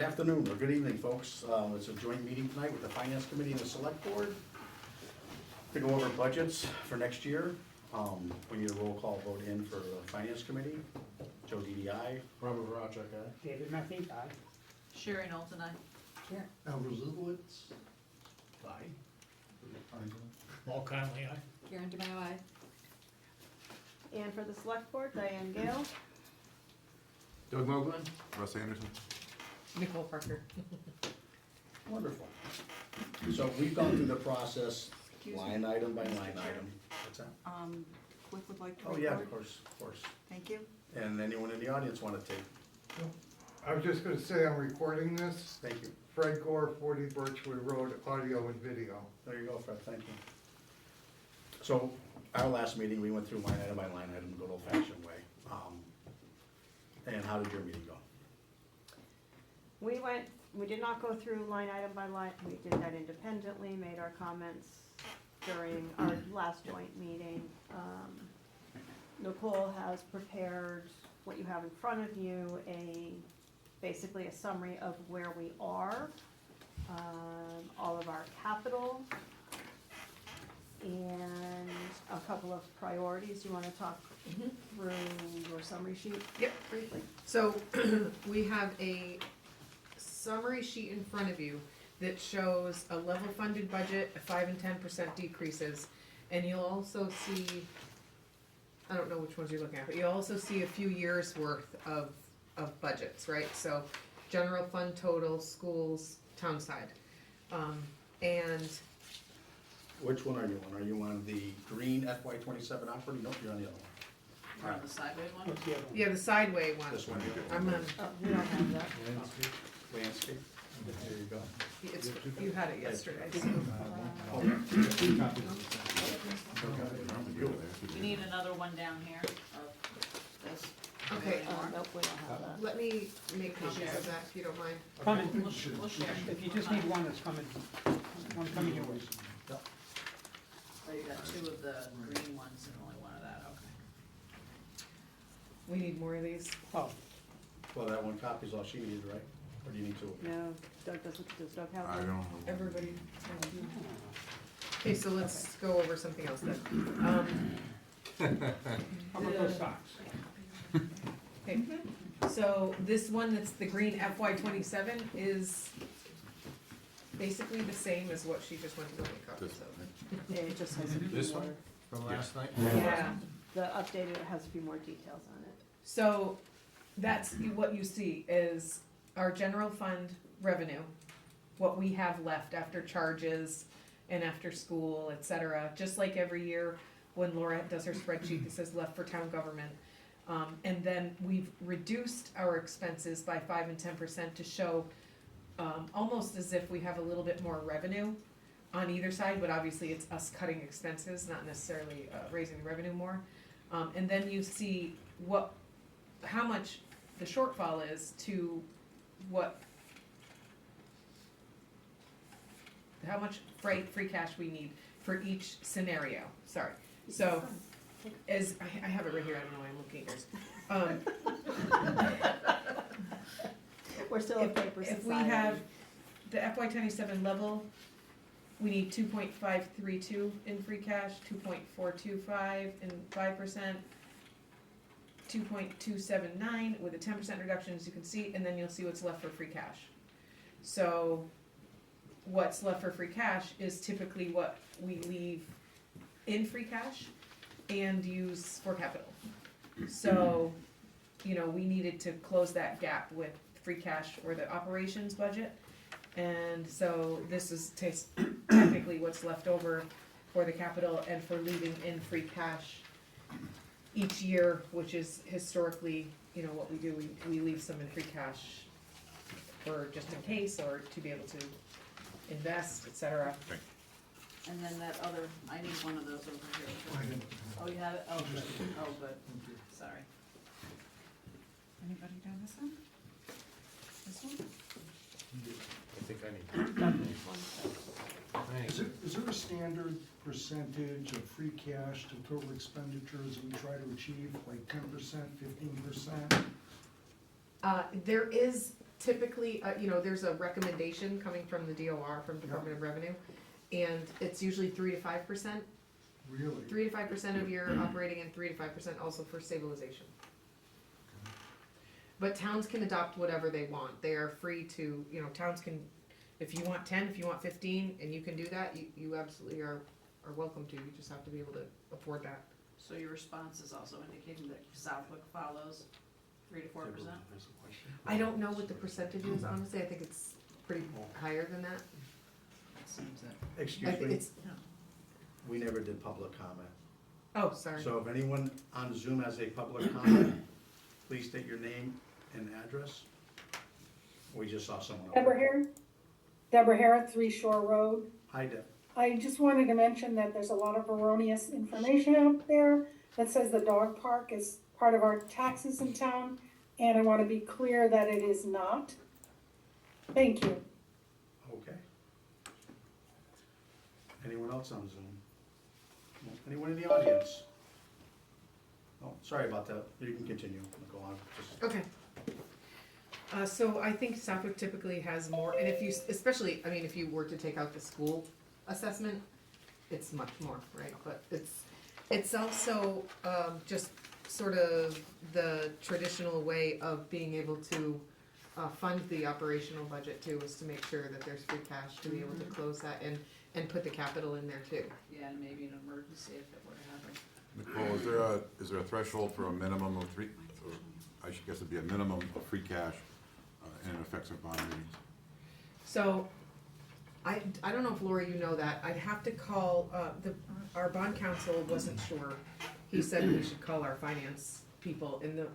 Good afternoon, or good evening, folks. It's a joint meeting tonight with the Finance Committee and the Select Board to go over budgets for next year. We need a roll call vote in for the Finance Committee. Joe DDI. Robert Rajak, aye. David Murphy, aye. Sherry Knowlton, aye. Albert Zubowitz. Aye. Paul Conley, aye. Karen DeMayo, aye. And for the select board, Diane Gale. Doug Mogul. Russ Anderson. Nicole Parker. Wonderful. So we've gone through the process, Excuse me. line item by Mr. line Chair. item. What's that? Cliff would like to Oh, report. yeah, of course. Thank you. And anyone in the audience want to take? I was just gonna say, I'm recording this. Thank you. Fred Gore, 40 Birchwood Road, audio and video. There you go, Fred, thank you. So, our last meeting, we went through line item by line item, the good old fashioned way. And how did your meeting go? We did not go through line item by line, we did that independently, made our comments during our last joint meeting. Nicole has prepared what you have in front of you, basically a summary of where we are, all of our capital, and a couple of priorities. You wanna talk through your summary sheet? Yep. Briefly. So we have a summary sheet in front of you that shows a level funded budget, a 5 and 10% decreases. And you'll also see, I don't know which ones you're looking at, but you'll also see a few years worth of budgets, right? So general fund total, schools, town side. And Which one are you on? Are you on the green FY '27 operating? Nope, you're on the other one. We're on the sideways one. What's the other one? yeah, the sideway one. This one, I'm on, Oh, we don't have that. landscape. There you go. it's, you had it yesterday, so. We need another one down here of this. Okay, Nope, we don't have that. let me make copies of that if you don't mind. Coming, We'll share. if you just need one, it's coming, one coming your way. So you got two of the green ones and only one of that, okay. We need more of these. Oh, Well, that one copy's all she needed, right? Or do you need two? No, Doug does Doug have I one? don't. Everybody. Okay, so let's go over something else then. how about those socks? Okay, so this one that's the green FY '27 is basically the same as what she just went to go make copies of. Yeah, it just has a few This more. one? From last night? Yeah, The updated has a few more details on it. so that's what you see is our general fund revenue, what we have left after charges and after school, et cetera, just like every year when Laura does her spreadsheet that says left for town government. And then we've reduced our expenses by 5 and 10% to show, almost as if we have a little bit more revenue on either side, but obviously it's us cutting expenses, not necessarily, raising the revenue more. And then you see how much the shortfall is to how much free cash we need for each scenario, sorry. So, as, I have it right here, I don't know why I'm looking at yours. We're still a paper society. If we have the FY '27 level, we need 2.532 in free cash, 2.425 in 5%, 2.279 with a 10% reduction, as you can see, and then you'll see what's left for free cash. So what's left for free cash is typically what we leave in free cash and use for capital. So, we needed to close that gap with free cash for the operations budget. And so this is technically what's left over for the capital and for leaving in free cash each year, which is historically, what we do, we leave some in free cash for just in case, or to be able to invest, et cetera. And then that other, I need one of those over here too. Oh, you have it? Oh, good. Oh, good. Sorry. Anybody done this one? This one? I think I need. Thanks. Is there a standard percentage of free cash to total expenditures that we try to achieve, like 10%, 15%? There is typically, there's a recommendation coming from the DOR, from Department of Revenue, and it's usually 3 to 5%. Really? 3 to 5% of your operating and 3 to 5% also for stabilization. But towns can adopt whatever they want. They are free to, towns can, if you want 10, if you want 15, and you can do that, you absolutely are welcome to. You just have to be able to afford that. So your response is also indicating that Southwick follows 3 to 4%? I don't know what the percentage is, honestly. I think it's pretty higher than that. Seems that. I Excuse think me, it's, we never did public comment. oh, sorry. So if anyone on Zoom has a public comment, please state your name and address. We just saw someone. over Deborah there. Hare, Deborah Hare, 3 Shore Road. Hi, Deb. I just wanted to mention that there's a lot of erroneous information out there that says the dog park is part of our taxes in town, and I want to be clear that it is not. Thank you. Okay. Anyone else on Zoom? No? Anyone in the audience? Oh, sorry about that. You can continue. Go on. Just- Okay. So I think Southwick typically has more, and if you, especially, if you were to take out the school assessment, it's much more, right? But it's also, just sort of the traditional way of being able to, fund the operational budget too, is to make sure that there's free cash to be able to close that and put the capital in there too. Yeah, and maybe an emergency if it were to happen. Nicole, is there a threshold for a minimum of three, or I should guess it'd be a minimum of free cash, and it affects our bond ratings? So, I don't know if Laura, you know that, I'd have to call, our bond counsel wasn't sure. He said we should call our finance people, and a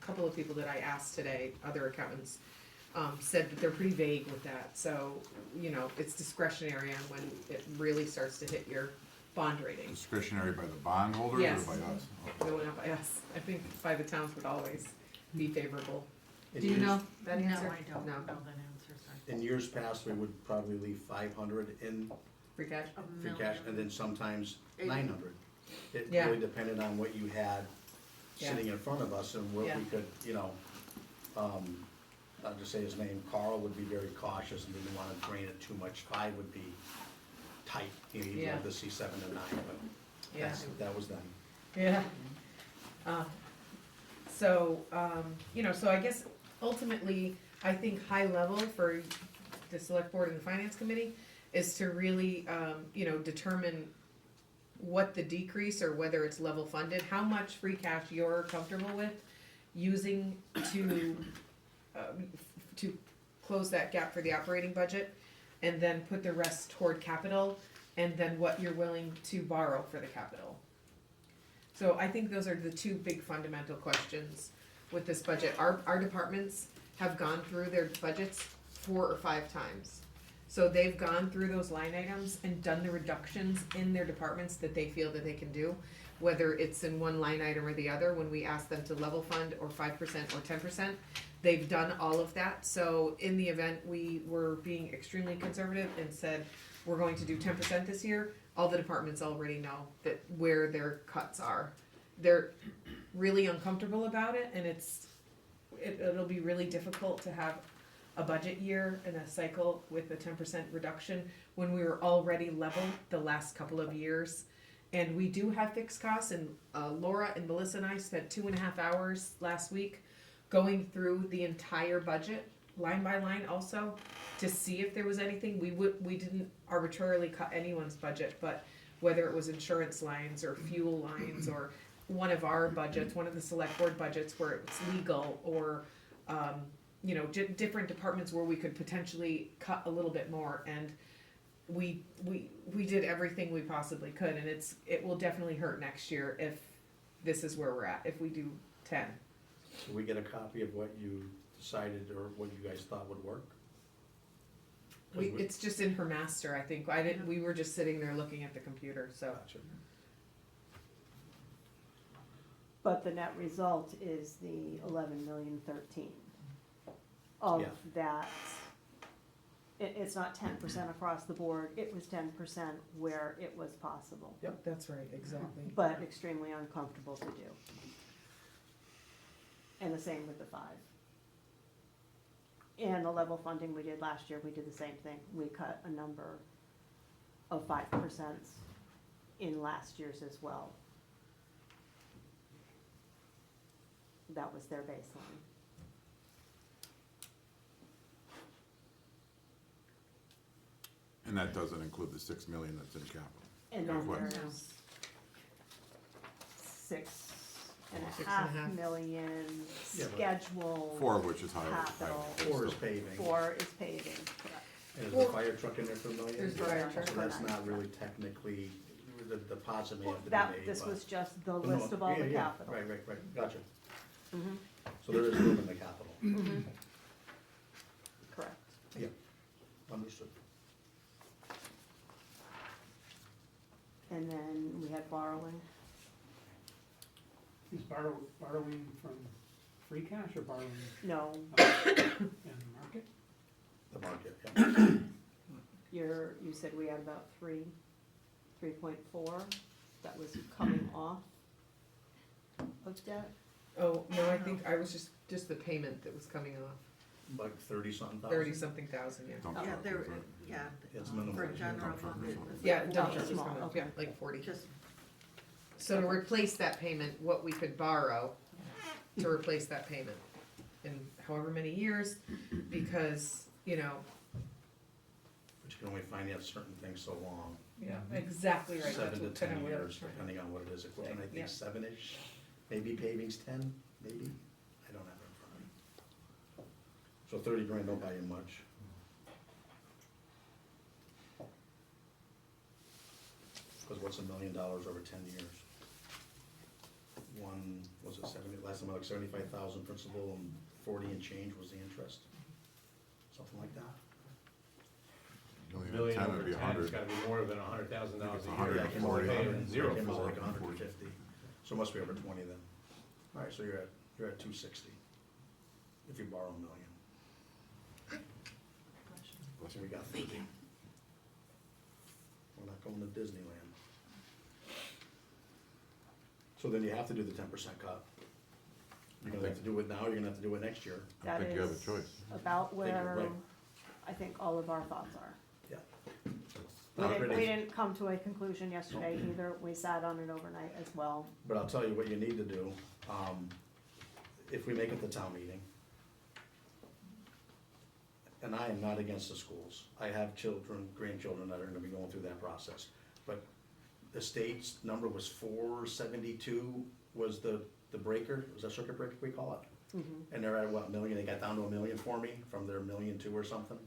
couple of people that I asked today, other accountants, said that they're pretty vague with that, so, it's discretionary on when it really starts to hit your bond rating. Discretionary by the bondholders Yes. or by us? No, not by us, I think by the towns would always be favorable. In Do you years- know that answer? No, I don't No, know that answer, sorry. In years past, we would probably leave 500 in free cash? free cash, and then sometimes 900. It Yeah. really depended on what you had Yeah. sitting in front of us and what Yeah. we could, I'll just say his name, Carl would be very cautious and didn't wanna drain it too much. 5 would be tight, he'd Yeah. love to see 7 to 9, but Yeah. that was then. Yeah. So I guess ultimately, I think high level for the select board and the finance committee is to really, determine what the decrease or whether it's level funded, how much free cash you're comfortable with using to close that gap for the operating budget, and then put the rest toward capital, and then what you're willing to borrow for the capital. So I think those are the two big fundamental questions with this budget. Our departments have gone through their budgets 4 or 5 times. So they've gone through those line items and done the reductions in their departments that they feel that they can do, whether it's in one line item or the other, when we ask them to level fund or 5% or 10%. They've done all of that, so in the event we were being extremely conservative and said, we're going to do 10% this year, all the departments already know that where their cuts are. They're really uncomfortable about it, and it'll be really difficult to have a budget year and a cycle with a 10% reduction when we were already level the last couple of years. And we do have fixed costs, and Laura and Melissa and I spent 2.5 hours last week going through the entire budget, line by line also, to see if there was anything. We didn't arbitrarily cut anyone's budget, but whether it was insurance lines or fuel lines or one of our budgets, one of the select board budgets where it's legal, or different departments where we could potentially cut a little bit more, and we did everything we possibly could, and it will definitely hurt next year if this is where we're at, if we do 10. So we get a copy of what you decided or what you guys thought would work? 'Cause It's just in her master, I think. We were just sitting there looking at the computer, so. Gotcha. But the net result is the 11,013,000 of Yeah. that. It's not 10% across the board, it was 10% where it was possible, That's right, exactly. but extremely uncomfortable to do. And the same with the 5. And the level funding we did last year, we did the same thing. We cut a number of 5% in last year's as well. That was their baseline. And that doesn't include the 6 million that's in capital. And then What? there's six and a 6.5. half million Yeah, but- scheduled. Four of which is highway. Capital. Or is paving. 4 is paving, correct. And is the fire truck in there for $1 million? There's the fire truck. So that's not really technically, the deposit may have to be That, made, this but- was just the but no, list of all yeah, the yeah, capital. Right, gotcha. Mhm, So there is room in the capital. correct. Yeah, understood. And then we had borrowing. Is borrowing from free cash or borrowing No, in the market? The market, yeah. you said we had about 3.4 that was coming off of debt. Oh, no, I think I was just the payment that was coming off, Like 30-something thousand? 30-something thousand, yeah. Dump Yeah, truck, there, is it? yeah, It's minimal. for general Dump truck fund, or it something. was Yeah, like dump Oh, truck was small, coming off, okay. yeah, like 40. just, So to replace that payment, what we could borrow to replace that payment in however many years, because, you know, But you can only finance certain things so long, Yeah, exactly right. 7 That's to what 10 kind of what I was years, trying to- depending on what it is equivalent. I Yeah. think 7-ish, maybe paving's 10, maybe? I don't have it in front of me. So 30 grand don't buy you much. Because what's $1 million over 10 years? Was it 70, last time I looked, 75,000 principal and 40 and change was the interest? Something like that? Million, 10 would be 100. It's gotta be more than $100,000 a It's year. 100, Yeah, I came up with 40, 100, Zero I came up for with like it. 150, so it must be over 20 then. All right, so you're at 260, if you borrow $1 million. So we got 30. We're not going to Disneyland. So then you have to do the 10% cut. You're gonna have to do it now, you're gonna have to do it next year. I That think you have a is choice. about Think you're where right. I think all of our thoughts are. Yeah. We Already. didn't come to a conclusion yesterday either. We sat on it overnight as well. But I'll tell you what you need to do, if we make it to town meeting, and I am not against the schools. I have children, grandchildren that are gonna be going through that process. But the state's number was 472 was the breaker, was that circuit breaker we call it? And they're at what, $1 million? They got down to $1 million for me from their $1.2 million or something,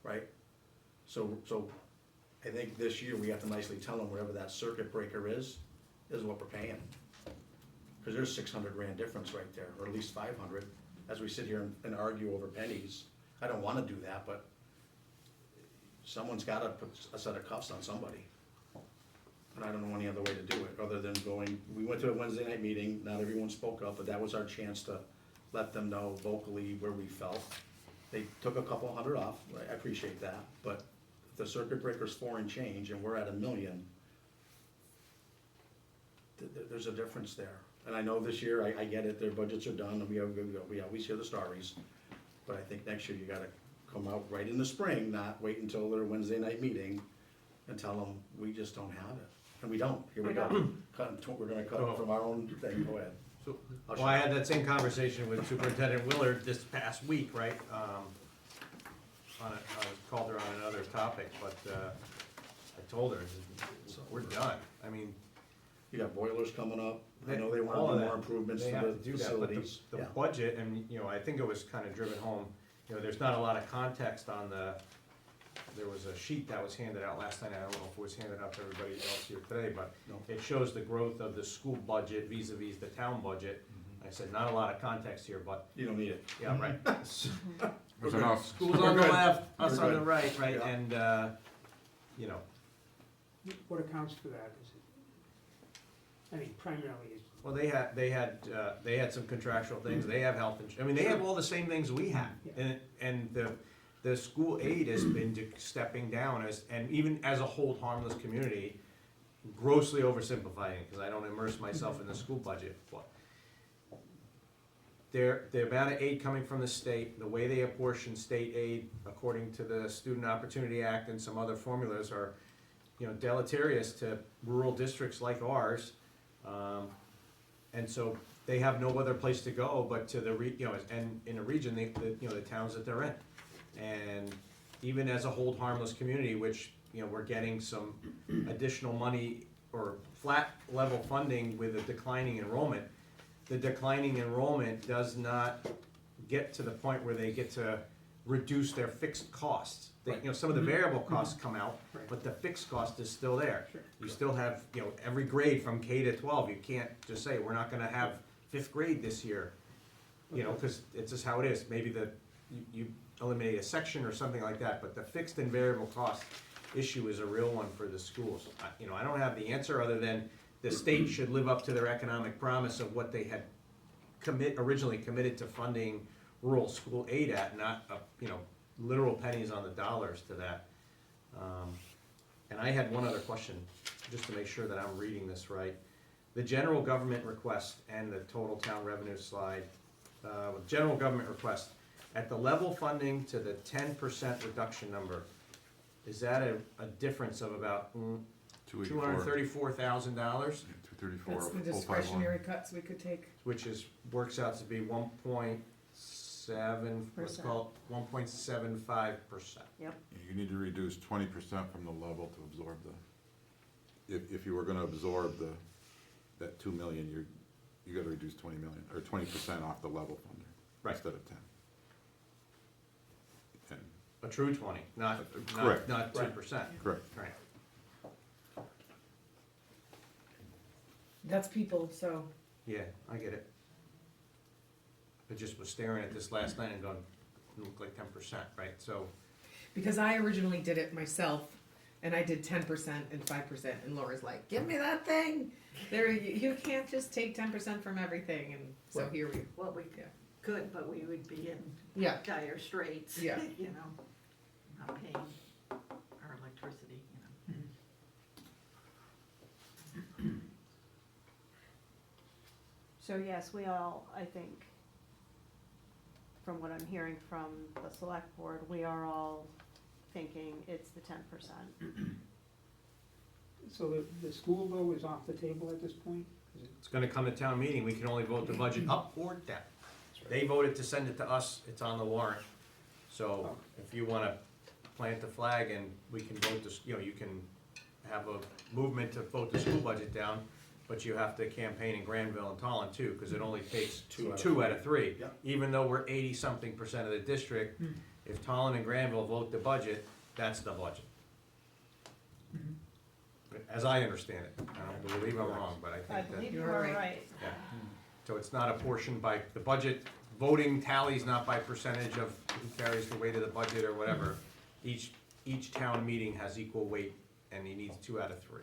right? So I think this year we have to nicely tell them whatever that circuit breaker is what we're paying. Cause there's 600 grand difference right there, or at least 500, as we sit here and argue over pennies. I don't wanna do that, but someone's gotta put a set of cuffs on somebody. And I don't know any other way to do it, other than going, we went to a Wednesday night meeting, not everyone spoke up, but that was our chance to let them know vocally where we felt. They took a couple hundred off, I appreciate that, but if the circuit breaker's 4 and change and we're at $1 million, there's a difference there. And I know this year, I get it, their budgets are done, and we always hear the stories, but I think next year you gotta come out right in the spring, not wait until their Wednesday night meeting and tell them, we just don't have it. And we don't, here we go, we're gonna cut it from our own thing, go ahead. So, I'll well, I shut had that same conversation with Superintendent Willard this past week, right? I called her on another topic, but, I told her, we're done. I mean, You got boilers coming up, I know they all wanna of do that, more improvements they to have the to do that, but facilities. the Yeah. budget, and, you know, I think it was kinda driven home, you know, there's not a lot of context on there was a sheet that was handed out last night, I don't know if it was handed out to everybody else here today, but No. it shows the growth of the school budget vis-à-vis the town budget. I said, not a lot of context here, but, You don't need it. yeah, right. There's enough. Schools We're on the good. left, us We're on the good. right, right, Yeah. and, you know, What accounts for that? Is it, I mean, primarily is well, they had some contractual things, they have health insurance, I mean, they have all the same things we have. And the school aid has been stepping down and even as a hold harmless community, grossly oversimplifying it, cause I don't immerse myself in the school budget, but the amount of aid coming from the state, the way they apportion state aid according to the Student Opportunity Act and some other formulas are, deleterious to rural districts like ours. And so they have no other place to go but to the and in a region, the towns that they're in. And even as a hold harmless community, which, we're getting some additional money or flat level funding with a declining enrollment, the declining enrollment does not get to the point where they get to reduce their fixed costs. Some of the variable costs come out, Right. but the fixed cost is still there. Sure. You still have, every grade from K to 12, you can't just say, we're not gonna have fifth grade this year. Cause it's just how it is. Maybe you eliminate a section or something like that, but the fixed and variable cost issue is a real one for the schools. I don't have the answer other than the state should live up to their economic promise of what they had originally committed to funding rural school aid at, not, literal pennies on the dollars to that. And I had one other question, just to make sure that I'm reading this right. The general government request and the total town revenue slide, general government request, at the level funding to the 10% reduction number, is that a difference of about $234,000? $234. That's the discretionary cuts we could take. Which works out to be 1.7, let's call it 1.75%. Yep. You need to reduce 20% from the level to absorb if you were gonna absorb that 2 million, you gotta reduce 20 million, or 20% off the level funder. Right. Instead of 10. And, A true 20, not Correct. 2%. correct. Right. That's people, so. Yeah, I get it. I just was staring at this last night and going, it looked like 10%, right? So, Because I originally did it myself, and I did 10% and 5%, and Laura's like, "Give me that thing." You can't just take 10% from everything, and so Right. here we. Well, we Yeah. could, but we would be in Yeah. dire straits. Yeah. Not paying our electricity, So yes, we all, I think, from what I'm hearing from the select board, we are all thinking it's the 10%. So the school though is off the table at this point? Is it- it's gonna come to town meeting, we can only vote the budget up or down. They voted to send it to us, it's on the warrant. So if you wanna plant the flag and we can vote this, you can have a movement to vote the school budget down, but you have to campaign in Granville and Tallinn too, cause it only takes two out of three. Yep. Even though we're 80-something% of the district, if Tallinn and Granville vote the budget, that's the budget. As I understand it, I don't believe I'm wrong, but I I think that. believe you You're are right. right. Yeah. So it's not apportioned by, the budget, voting tallies not by percentage of who carries the weight of the budget or whatever. Each town meeting has equal weight, and he needs 2 out of 3.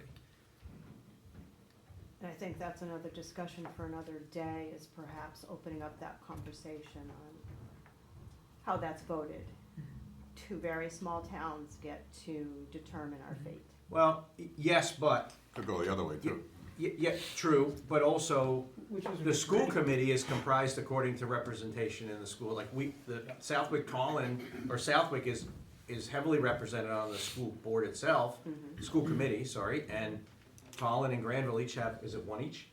And I think that's another discussion for another day, is perhaps opening up that conversation on how that's voted. 2 very small towns get to determine our fate. Well, yes, but, Could go the other way too. yeah, true, but also, Which is. the school committee is comprised according to representation in the school, like the Southwick Southwick is heavily represented on the school board itself, school committee, sorry, and Tallinn and Granville each have, is it one each,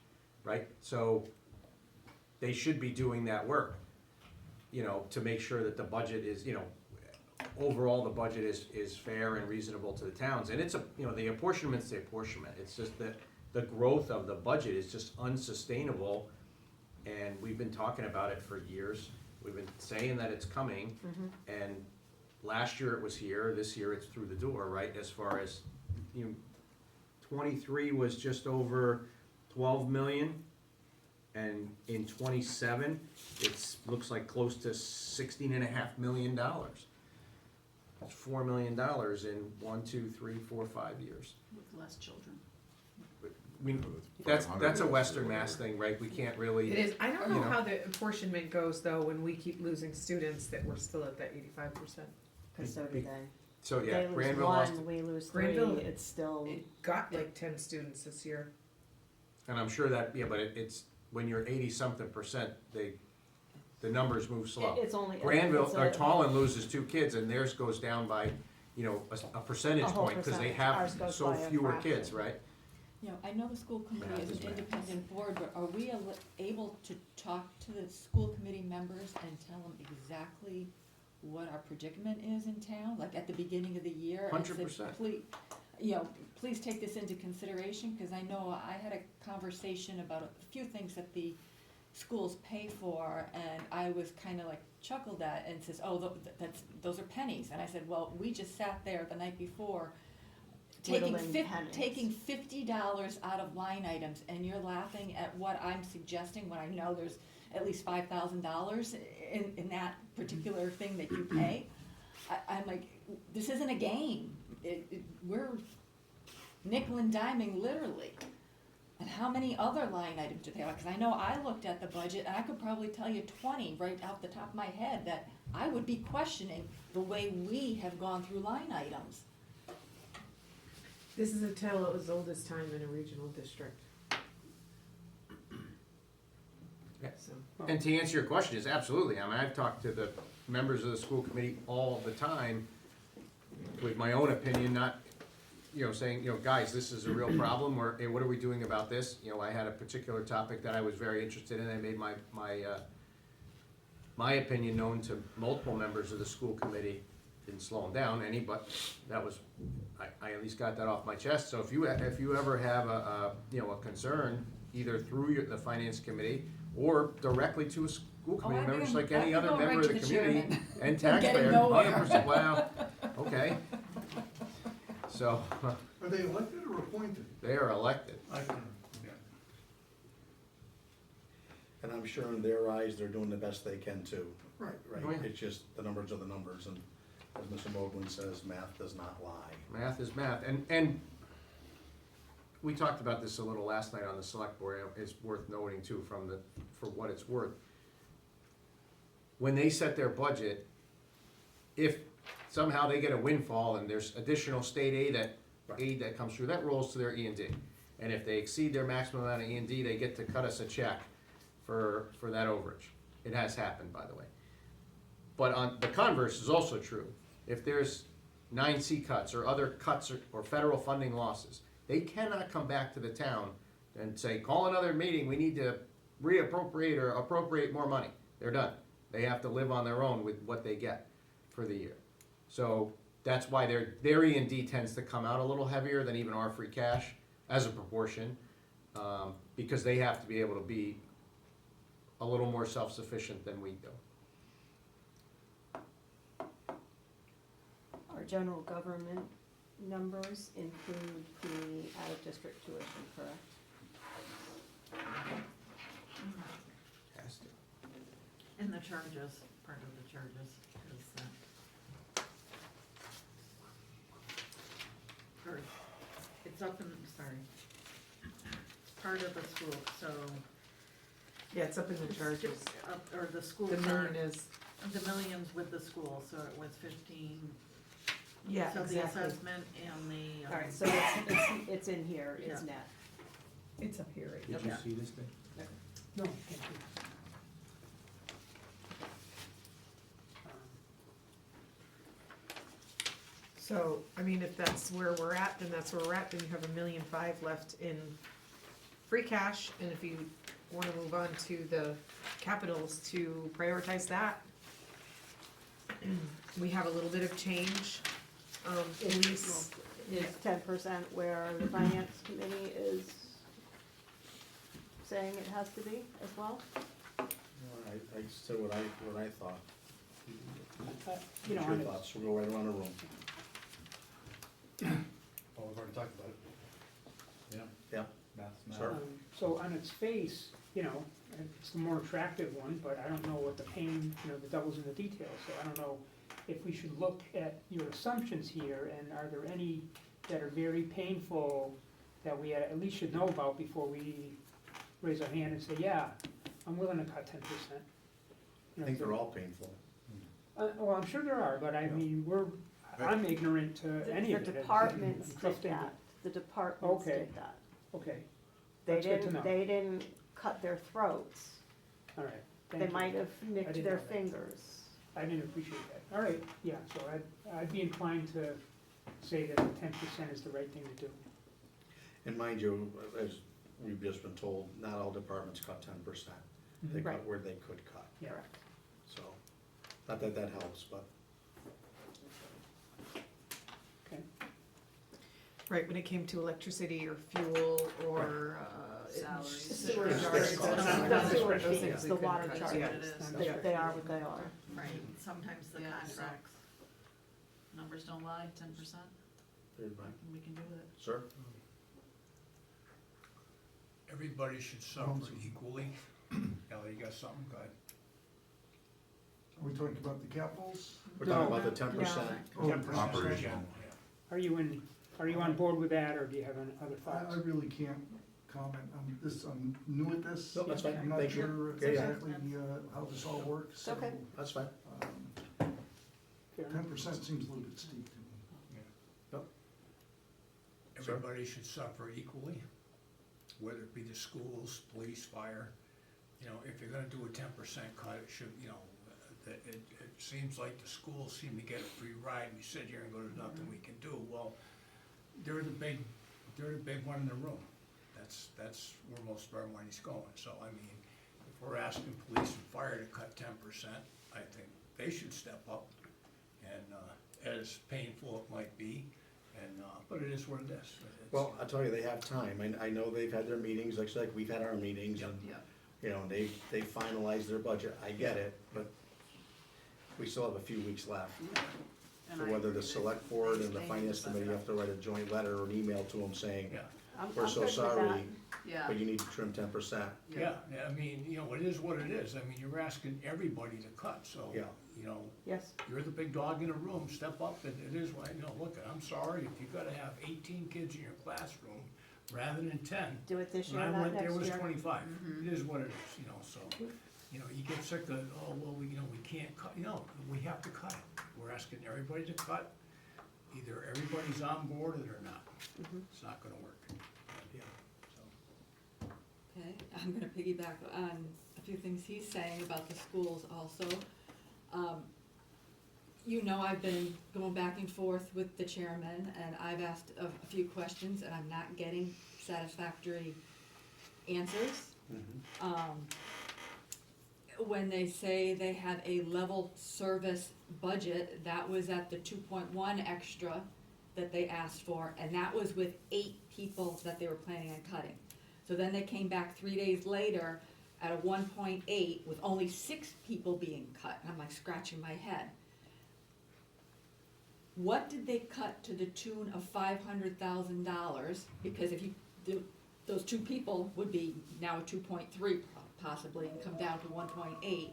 right? So, they should be doing that work, to make sure that the budget is, overall, the budget is fair and reasonable to the towns, and it's the apportionment's the apportionment, it's just that the growth of the budget is just unsustainable, and we've been talking about it for years. We've been saying that it's coming, and last year it was here, this year it's through the door, right? As far as, 23 was just over 12 million, and in 27, looks like close to $16.5 million. That's $4 million in 1, 2, 3, 4, 5 years. with less children. I mean, that's a Western Mass thing, right? We can't really. It is. I don't You know know. how the apportionment goes though when we keep losing students that we're still at that 85%. Cause so do they. So, yeah, They lose Granville lost, one, we lose 3, Granville- it's still, It got like 10 students this year. and I'm sure that, but it's, when you're 80-something%, the numbers move slow. It's only. Granville, it's or a- Tallinn loses 2 kids, and theirs goes down by, you know, a percentage A whole point, because they percentage. have Ours goes so by a fewer fraction. kids, right? You know, I know the school committee Math is is an math. independent board, but are we able to talk to the school committee members and tell them exactly what our predicament is in town, like at the beginning of the year? and say, 100%. Please, you know, please take this into consideration, cause I know I had a conversation about a few things that the schools pay for, and I was kinda like chuckled at and says, oh, those are pennies, and I said, well, we just sat there the night before taking Whittling pennies. taking $50 out of line items, and you're laughing at what I'm suggesting when I know there's at least $5,000 in that particular thing that you pay. I'm like, this isn't a game. We're nickel and diming literally. And how many other line items do they have? Because I know I looked at the budget and I could probably tell you 20 right off the top of my head that I would be questioning the way we have gone through line items. This is a tale as old as time in a regional district. Yeah. So, And to answer your question, is absolutely, I mean, I've talked to the members of the school committee all the time with my own opinion, not, you know, saying, you know, guys, this is a real problem, or, hey, what are we doing about this? You know, I had a particular topic that I was very interested in, I made my opinion known to multiple members of the school committee. Didn't slow them down any, but that was, I at least got that off my chest. So if you ever have you know, a concern, either through the finance committee or directly to a school committee I member, just mean, like any I other go right member of to the the community chairman. and Getting taxpayer, nowhere. 100%, wow, okay. So, Are they elected or appointed? they are elected. And I'm sure in their eyes, they're doing the best they can too. Right. Right, Oh, yeah. it's just, the numbers are the numbers, and as Mr. Mogul says, math does not lie. Math is math, and we talked about this a little last night on the select board, it's worth noting too, for what it's worth. When they set their budget, if somehow they get a windfall and there's additional state aid that comes through, that rolls to their E&D. And if they exceed their maximum amount of E&D, they get to cut us a check for that overage. It has happened, by the way. But on, the converse is also true. If there's 9C cuts or other cuts or federal funding losses, they cannot come back to the town and say, call another meeting, we need to reappropriate or appropriate more money. They're done. They have to live on their own with what they get for the year. So that's why their E&D tends to come out a little heavier than even our free cash as a proportion, because they have to be able to be a little more self-sufficient than we do. Our general government numbers include the out-of-district tuition, correct? Has to. And the charges, part of the charges is, or, it's up in, sorry, part of the school, so. yeah, it's up in the charges. Or the schools The are, million is, the millions with the school, so it was 15. yeah, So the exactly. assessment and the. Alright, so it's in here, it's Yeah. net. It's up here, right? Did you see this thing? No, thank you. So, I mean, if that's where we're at, then that's where we're at, then you have $1.5 million left in free cash, and if you wanna move on to the capitals to prioritize that, we have a little bit of change, police, Is 10% where the finance committee is saying it has to be as well? I said what I thought. You know, What's your and thoughts? We'll go right around the room. Oh, we've already talked about it. Yeah. Yeah. Math's Sure. math. So on its face, you know, it's the more attractive one, but I don't know what the pain, you know, the devil's in the details, so I don't know if we should look at your assumptions here, and are there any that are very painful that we at least should know about before we raise our hand and say, yeah, I'm willing to cut 10%. I think they're all painful. Well, I'm sure there are, but I mean, I'm ignorant to any of it. The departments I'm did trusting that, the departments Okay. did that. Okay, They That's good to didn't, know. they didn't cut their throats, all right. Thank They you. might have I nicked didn't their know that. fingers. I didn't appreciate that. All right, yeah, so I'd be inclined to say that the 10% is the right thing to do. And mind you, as we've just been told, not all departments cut 10%. They cut Right. where they could cut, Yeah. Correct. so, not that that helps, but. Okay. Right, when it came to electricity or fuel or, Salaries. Sewer Yes. charges, Yes. the sewer Those fees, things we the couldn't water cut. charges, Yeah. It is. they are what they are. Right, sometimes the Yeah, contracts, numbers don't lie, 10%, Third by, we can do it. sir? Everybody should suffer equally. Ellie, you got something? Go ahead. Are we talking about the capitals? We're talking about the 10%. Oh, 10% Operational. Are you on board with that, or do you have any other I thoughts? really can't comment on this, I'm new at this. No, that's fine. I'm not Thank you. sure Yeah, yeah. exactly how this all works, so, Okay. That's fine. Fair enough. 10% seems a little bit steep to me. Sir? Everybody should suffer equally, whether it be the schools, police, fire. You know, if you're gonna do a 10% cut, it should, you know, it seems like the schools seem to get a free ride. We sit here and go, there's nothing we can do. Well, they're the big one in the room. That's where most of our money's going. So, I mean, if we're asking police and fire to cut 10%, I think they should step up. And as painful it might be, and, but it is what it is. It's- Well, I'll tell you, they have time. I know they've had their meetings, like I said, we've had our meetings, and, Yeah. you know, they finalized their budget. I get it, but we still have a few weeks left. And So I whether agree the that select board and the they need to finance suck it committee up. have to write a joint letter or an email to them saying, Yeah. we're so good with sorry, that. Yeah, but you need to trim 10%. Yeah, I mean, you know, it is what it is. I mean, you're asking everybody to cut, so, Yeah. you know, Yes, you're the big dog in the room, step up, and it is what, you know, look, I'm sorry, if you gotta have 18 kids in your classroom rather than 10. do it this year, When I not went there, it next was year. 25. It is what it is, you know, so, you know, you get sick of, oh, well, we can't cut, you know, we have to cut it. We're asking everybody to cut. Either everybody's on board or they're not. It's not gonna work. Yeah. So. Okay, I'm gonna piggyback on a few things he's saying about the schools also. You know, I've been going back and forth with the chairman, and I've asked a few questions, and I'm not getting satisfactory answers. When they say they have a level service budget, that was at the 2.1 extra that they asked for, and that was with 8 people that they were planning on cutting. So then they came back 3 days later at a 1.8 with only 6 people being cut, and I'm like scratching my head. What did they cut to the tune of $500,000? Because if you do, those 2 people would be now a 2.3 possibly, and come down to 1.8.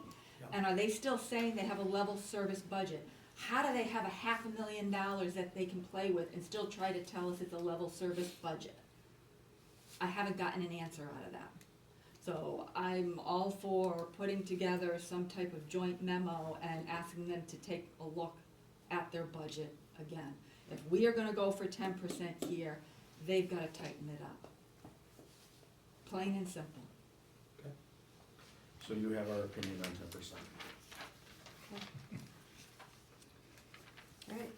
And are they still saying they have a level service budget? How do they have $500,000 that they can play with and still try to tell us it's a level service budget? I haven't gotten an answer out of that. So I'm all for putting together some type of joint memo and asking them to take a look at their budget again. If we are gonna go for 10% here, they've gotta tighten it up. Plain and simple. So you have our opinion on 10%. Right.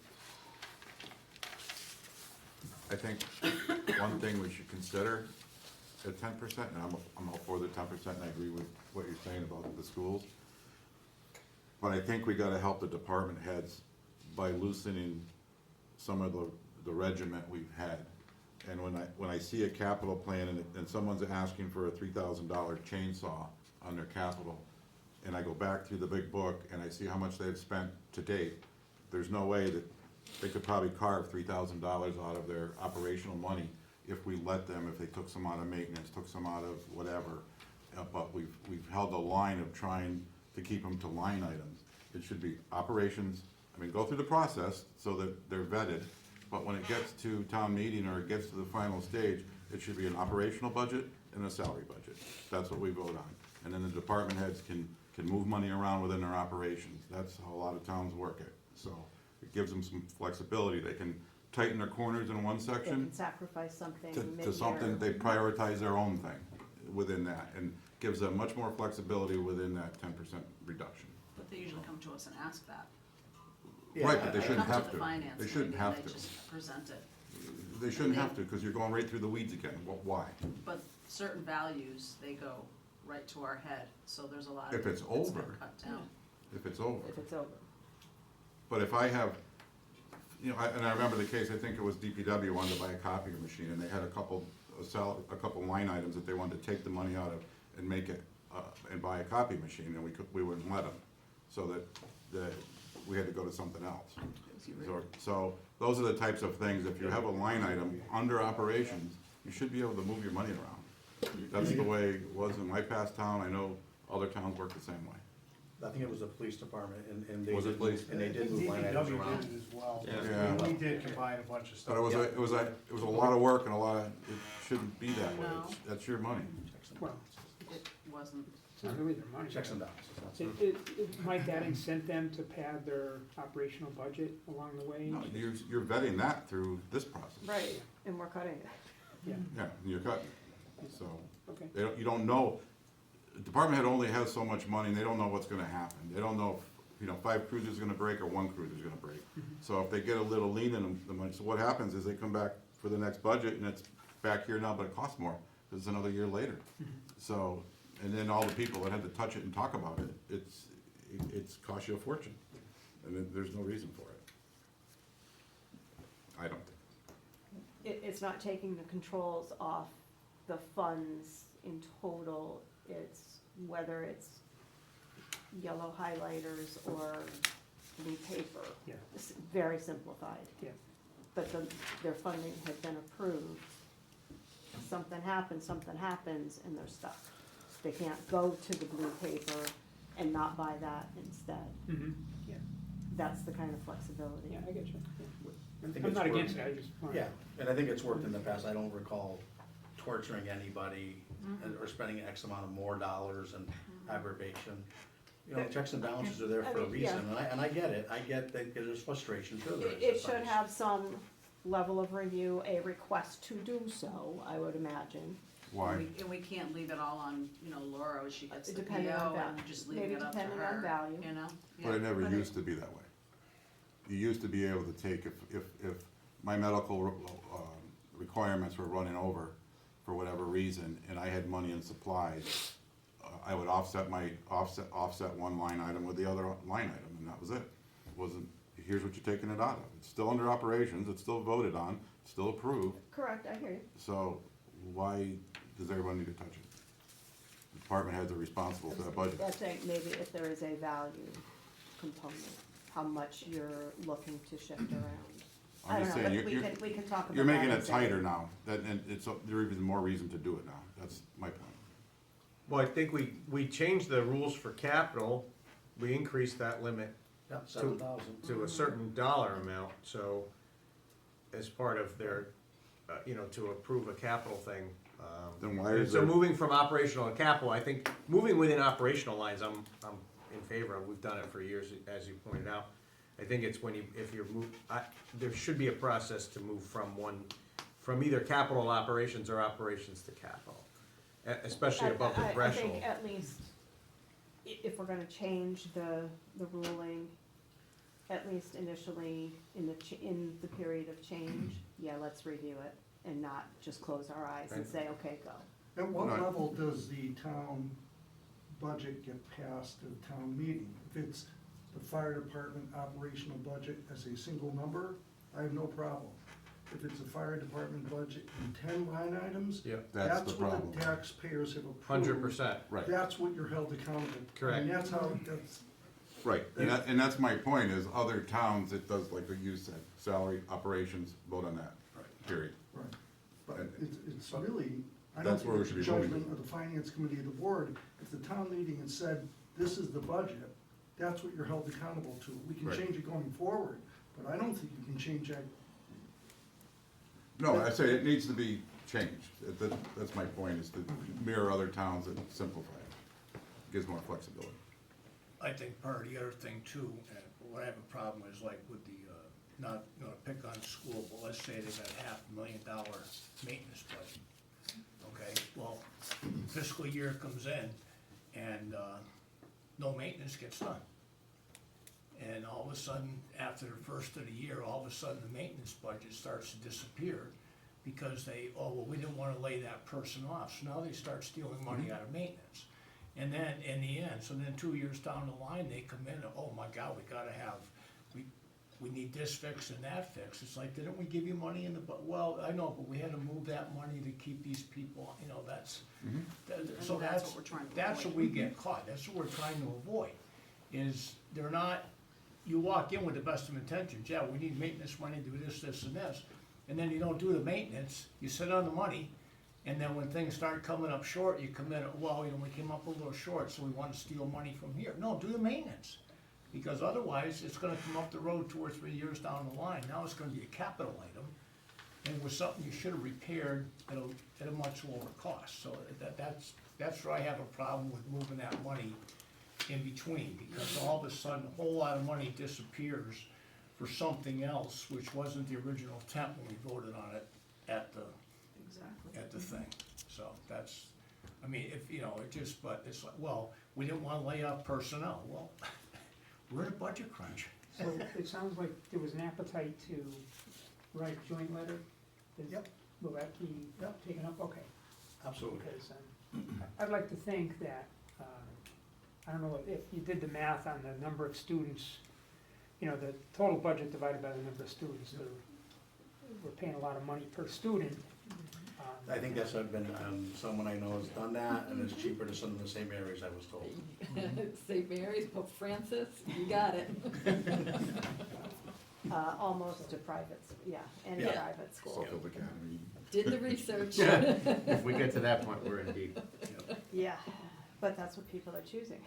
I think one thing we should consider at 10%, and I'm all for the 10%, and I agree with what you're saying about the schools. But I think we gotta help the department heads by loosening some of the regiment we've had. And when I see a capital plan and someone's asking for a $3,000 chainsaw on their capital, and I go back through the big book and I see how much they've spent to date, there's no way that they could probably carve $3,000 out of their operational money if we let them, if they took some out of maintenance, took some out of whatever. But we've held a line of trying to keep them to line items. It should be operations, I mean, go through the process so that they're vetted, but when it gets to town meeting or it gets to the final stage, it should be an operational budget and a salary budget. That's what we vote on. And then the department heads can move money around within their operations. That's how a lot of towns work it. So it gives them some flexibility. They can tighten their corners in one They section can sacrifice something to mid-year. something, they prioritize their own thing within that. And gives them much more flexibility within that 10% reduction. But they usually come to us and ask that. Yeah, Right, but they I- shouldn't Come have to to. the finance They shouldn't committee and have they to. just present it. They shouldn't they- have to, because you're going right through the weeds again. Why? But certain values, they go right to our head, so there's a lot of If it it's that's been over. cut down. If it's over. If it's over. But if I have, you know, and I remember the case, I think it was DPW wanted to buy a copier machine, and they had a couple line items that they wanted to take the money out of and make it, and buy a copy machine, and we wouldn't let them. So that we had to go to something else. So those are the types of things, if you have a line item under operations, you should be able to move your money around. That's the way it was in my past town, I know other towns work the same way. I think it was the police department, and they Was it did, police? and they did move line items DPW around. did it as well. Yeah. We did combine a bunch of stuff. But it was a lot of work and a lot of, it shouldn't be that way, No. that's your money. Well, It wasn't, it's not really their money. Checks and balances, that's It, it. might that incent them to pad their operational budget along the way? No, you're vetting that through this process. Right, and we're cutting it. Yeah, Yeah, you're cutting, so, okay. you don't know, the department head only has so much money, and they don't know what's gonna happen. They don't know if, 5 cruisers gonna break or 1 cruiser's gonna break. So if they get a little lean in them, the money, so what happens is they come back for the next budget, and it's back here now, but it costs more, 'cause it's another year later. So, and then all the people that had to touch it and talk about it, it's cost you a fortune, and there's no reason for it. I don't think. It's not taking the controls off the funds in total, it's whether it's yellow highlighters or blue paper. Yeah. It's very simplified. Yeah. But their funding had been approved. Something happens, and they're stuck. They can't go to the blue paper and not buy that instead. Mm-hmm, yeah, That's the kind of flexibility. yeah, I get you. I think I'm it's not worked. against it, I just. wanted- Yeah, and I think it's worked in the past, I don't recall torturing anybody or spending X amount of more dollars and aggravation. Checks and balances are there I for a mean, yeah. reason, and I get it, I get that there's frustration too. there is It at should times. have some level of review, a request to do so, I would imagine. Why? and we can't leave it all on, Laura as she gets the Depending on PO value. and just leaving Maybe it up to her, depending on value. But it never But it- used to be that way. You used to be able to take, if my medical requirements were running over for whatever reason, and I had money in supplies, I would offset one line item with the other line item, and that was it. It wasn't, here's what you're taking it out of. It's still under operations, it's still voted on, it's still approved, Correct, I hear you. so why does everyone need to touch it? The department heads are responsible for that budget. That's a, maybe if there is a value component, how much you're looking to shift around. I I'm don't just know, saying, but we can talk about that. you're making and it say- tighter now, and there's even more reason to do it now, that's my point. Well, I think we changed the rules for capital, we increased that limit Yep, 7,000. to a certain dollar amount, so as part of their, to approve a capital thing. Then why And is so there, moving from operational to capital, I think, moving within operational lines, I'm in favor of, we've done it for years, as you pointed out. I think it's when if you're there should be a process to move from either capital operations or operations to capital, especially above the I threshold. think at least, if we're gonna change the ruling, at least initially, in the period of change, yeah, let's review it, and not just close our eyes and say, okay, go. At what Right. level does the town budget get passed at town meeting? If it's the fire department operational budget as a single number, I have no problem. If it's a fire department budget in 10 line items, Yeah, that's the what problem. the taxpayers have approved. 100%, Right, That's what you're held accountable. Correct. And that's how, that's, right, and that's my point, is other towns, it does like you said, salary, operations, vote on that, period. right. But And- it's really, I don't That's where think we it's should a be moving. judgment of the finance committee of the board. If the town meeting had said, this is the budget, that's what you're held accountable to. We can Right. change it going forward, but I don't think you can change that. No, I say it needs to be changed, that's my point, is to mirror other towns and simplify it, gives more flexibility. I think part of the other thing too, and what I have a problem is like with the, not gonna pick on school, but let's say they got $500,000 maintenance budget, okay? Well, fiscal year comes in and, no maintenance gets done. And all of a sudden, after the first of the year, all of a sudden, the maintenance budget starts to disappear because we didn't wanna lay that person off, so now they start stealing money out of maintenance. And then, in the end, so then 2 years down the line, they come in, oh my God, we need this fixed and that fixed. It's like, didn't we give you money in the, well, I know, but we had to move that money to keep these people, so And that's what we're trying to that's what avoid. we get caught, that's what we're trying to avoid, is they're not, you walk in with the best of intentions, yeah, we need maintenance money, do this, this, and this, and then you don't do the maintenance, you sit on the money, and then when things start coming up short, you come in, well, we came up a little short, so we wanna steal money from here. No, do the maintenance, because otherwise, it's gonna come up the road 2 or 3 years down the line, now it's gonna be a capital item, and it was something you should have repaired at a much lower cost, so that's where I have a problem with moving that money in between, because all of a sudden, a whole lot of money disappears for something else, which wasn't the original intent when we voted on it at the thing. So that's, I mean, but it's like, well, we didn't wanna lay off personnel, well, we're in a budget crunch. So it sounds like there was an appetite to write a joint letter. Yep. Will that be taken up? Okay. Absolutely. Because I'd like to think that, I don't know if you did the math on the number of students, the total budget divided by the number of students, we're paying a lot of money per student. I think that's been, someone I know has done that, and it's cheaper to send them the same areas, I was told. St. Mary's, Pope Francis, you got it. Almost a private, any Yeah. private school. Southwick Academy. Did the research. If we get to that point, we're in deep. Yeah, but that's what people are choosing.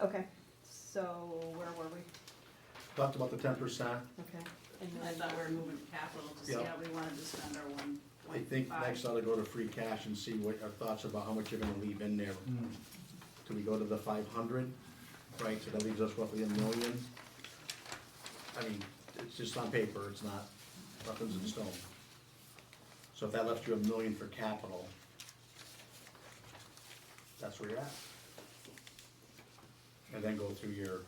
Okay, so where were we? Talked about the 10%. Okay. And I then, thought we were moving capital to see Yeah. how we wanted to spend our 1.5. I think next ought to go to free cash and see what our thoughts about how much you're gonna leave in there. Do we go to the 500, right, so that leaves us roughly $1 million? I mean, it's just on paper, it's not, nothing's in stone. So if that left you $1 million for capital, that's where you're at. And then go through your,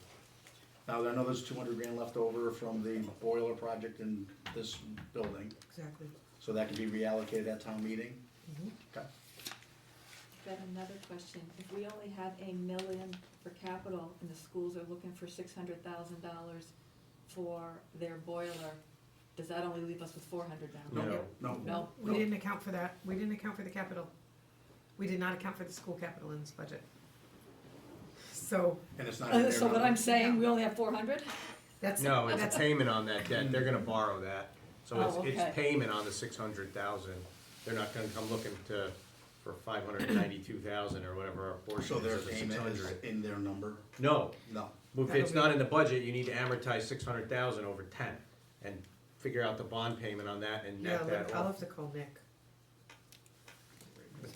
now I know there's 200 grand left over from the boiler project in this building, Exactly. so that can be reallocated at town meeting? Okay. Got another question. If we only have $1 million for capital and the schools are looking for $600,000 for their boiler, does that only leave us with $400,000? No. No? We didn't account for that, we didn't account for the capital. We did not account for the school capital in this budget. So, And it's not in there. So what I'm saying, we only have 400? that's. No, it's a that's- payment on that debt, they're gonna borrow that, so Oh, it's okay. payment on the 600,000. They're not gonna come looking for 592,000 or whatever our portion So is their of the payment 600. is in their number? No, No. if it's not in the budget, you need to amortize 600,000 over 10, and figure out the bond payment on that and Yeah, net that I'll off. have to call Nick.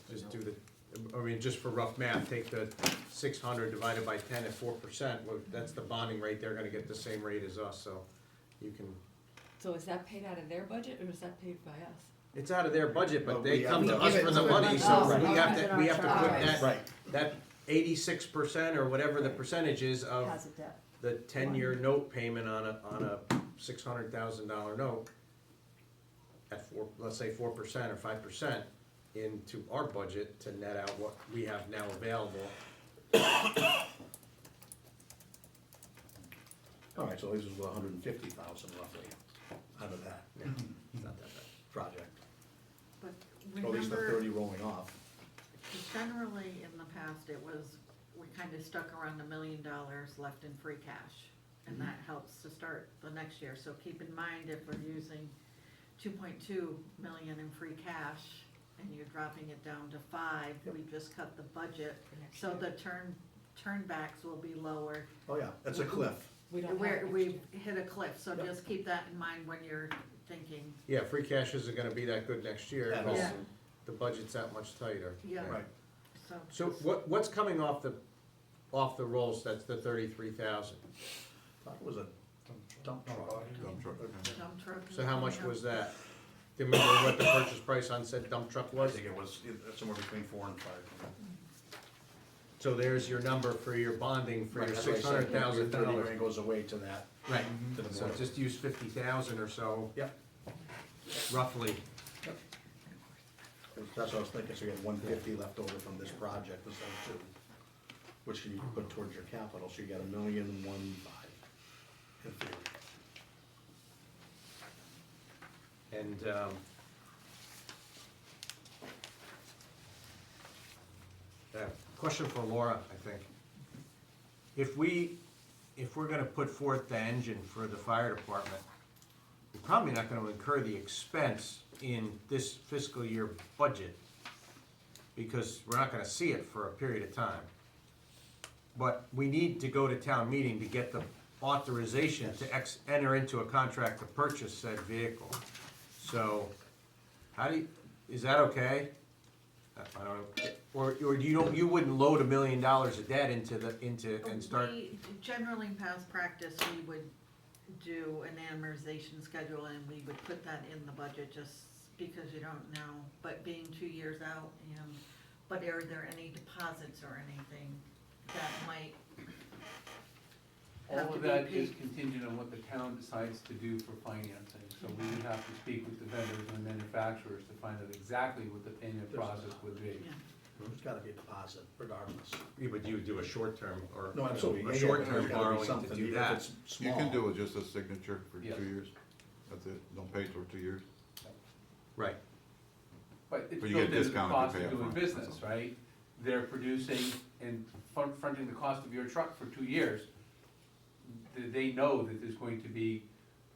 Just do just for rough math, take the 600 divided by 10 at 4%, well, that's the bonding rate, they're gonna get the same rate as us, so you can, So is that paid out of their budget or is that paid by us? it's out of their budget, but But they we come have to to us give for it the to money, them. so Oh, we have to, we have to put Right. that 86% or whatever the percentage is of Has a debt. the 10-year note payment on a $600,000 note at let's say 4% or 5% into our budget to net out what we have now available. All right, so this is 150,000 roughly out of that It's not that bad. project. But Or at least the remember, 30 rolling off. generally in the past, it was, we kind of stuck around $1 million left in free cash. And that helps to start the next year. So keep in mind, if we're using 2.2 million in free cash and you're dropping it down to 5, we just cut the budget. So the turnbacks will be lower. Oh, yeah, that's a cliff. We don't have next We year. hit a cliff, so Yep. just keep that in mind when you're thinking. Yeah, free cash isn't gonna be that good next year, At because all. the budget's that much tighter. Yeah. Right. So what's coming off the rolls, that's the 33,000? Thought it was a dump truck. Dump truck. Dump truck. So how much was that? Do you remember what the purchase price on said dump truck I was? think it was somewhere between 4 and 5. So there's your number for your bonding for Right, your that's what I said, $600,000. 30 grand goes away to that, Right, to the so board. just use 50,000 or so. Yep. Roughly. That's what I was thinking, so you had 150 left over from this project instead of 2, which you put towards your capital, so you got 1,115,000 in theory. And, question for Laura, I think. If we're gonna put forth the engine for the fire department, we're probably not gonna incur the expense in this fiscal year budget, because we're not gonna see it for a period of time. But we need to go to town meeting to get the authorization to enter into a contract to purchase said vehicle. So, how do you, is that okay? I don't know, or you wouldn't load $1 million of debt into and start, We, generally in past practice, we would do an amortization schedule and we would put that in the budget just because you don't know, but being 2 years out, but are there any deposits or anything that might have All to of be that is paid? contingent on what the town decides to do for financing. So we would have to speak with the vendors and manufacturers to find out exactly what the payment process would be. Yeah. There's gotta be a deposit regardless. would you do a short term or No, absolutely. a Yeah, short there's term gotta be borrowing to something, do even if that? it's You small. can do it just a signature for Yes. 2 years. That's it, don't pay for 2 years. Right, But it's But you built get into the discount if you cost pay of doing upfront, business, that's all. right? They're producing and fronting the cost of your truck for 2 years. They know that there's going to be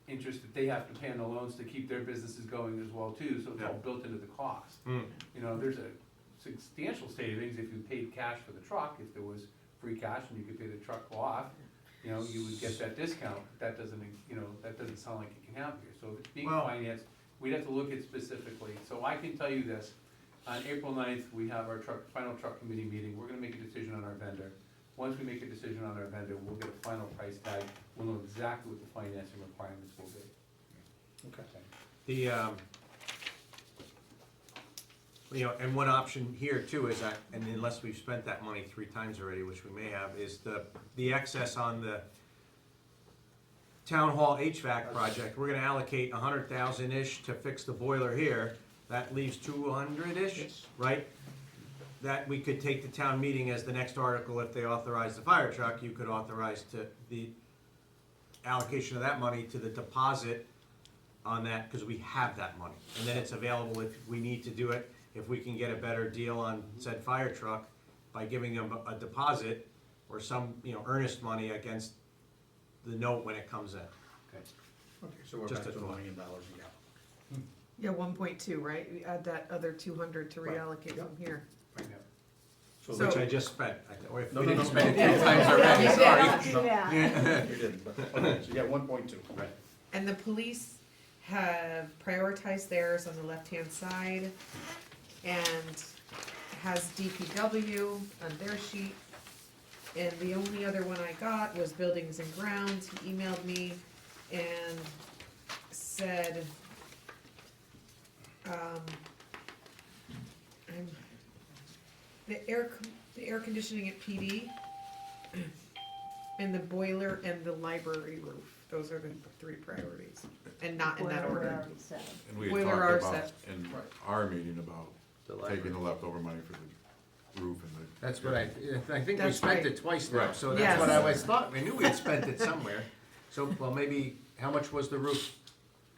interest that they have to pay on the loans to keep their businesses going as well too, so it's all Yeah. built into the cost. Mm. You know, there's a substantial savings if you paid cash for the truck, if there was free cash and you could pay the truck off, you know, you would get that discount, but that doesn't, that doesn't sound like it can happen here. So if it's being Well- financed, we'd have to look at specifically, so I can tell you this, on April 9th, we have our final truck committee meeting, we're gonna make a decision on our vendor. Once we make a decision on our vendor, we'll get a final price tag, we'll know exactly what the financing requirements will be. Okay. the, and one option here too is that, and unless we've spent that money 3 times already, which we may have, is the excess on the town hall HVAC project. We're gonna allocate 100,000-ish to fix the boiler here, that leaves 200-ish, Yes. right? That we could take to town meeting as the next article, if they authorize the fire truck, you could authorize to the allocation of that money to the deposit on that, because we have that money. And then it's available if we need to do it, if we can get a better deal on said fire truck by giving them a deposit or some, earnest money against the note when it comes in. Okay, so we're Just back a to $1 thought. million again. Yeah, 1.2, right? We add that other 200 to Right. reallocate Yep. from here. So So- Which I just spent. Or if No, we no, didn't no, spend it no. 10 times already, You sorry. don't do that. You didn't, but, okay, so you got 1.2. Right. And the police have prioritized theirs on the left-hand side and has DPW on their sheet. And the only other one I got was buildings and grounds. He emailed me and said, the air conditioning at PD and the boiler and the library roof. Those are the 3 priorities, and not in that Whatever we order. already said. And we had Boiler talked are about, set. in Right. our meeting about The library. taking the leftover money for the roof and the. That's what I think we That's spent right. it twice now, Right. so that's Yes. what I always thought. We knew we had spent it somewhere. So, well, maybe, how much was the roof?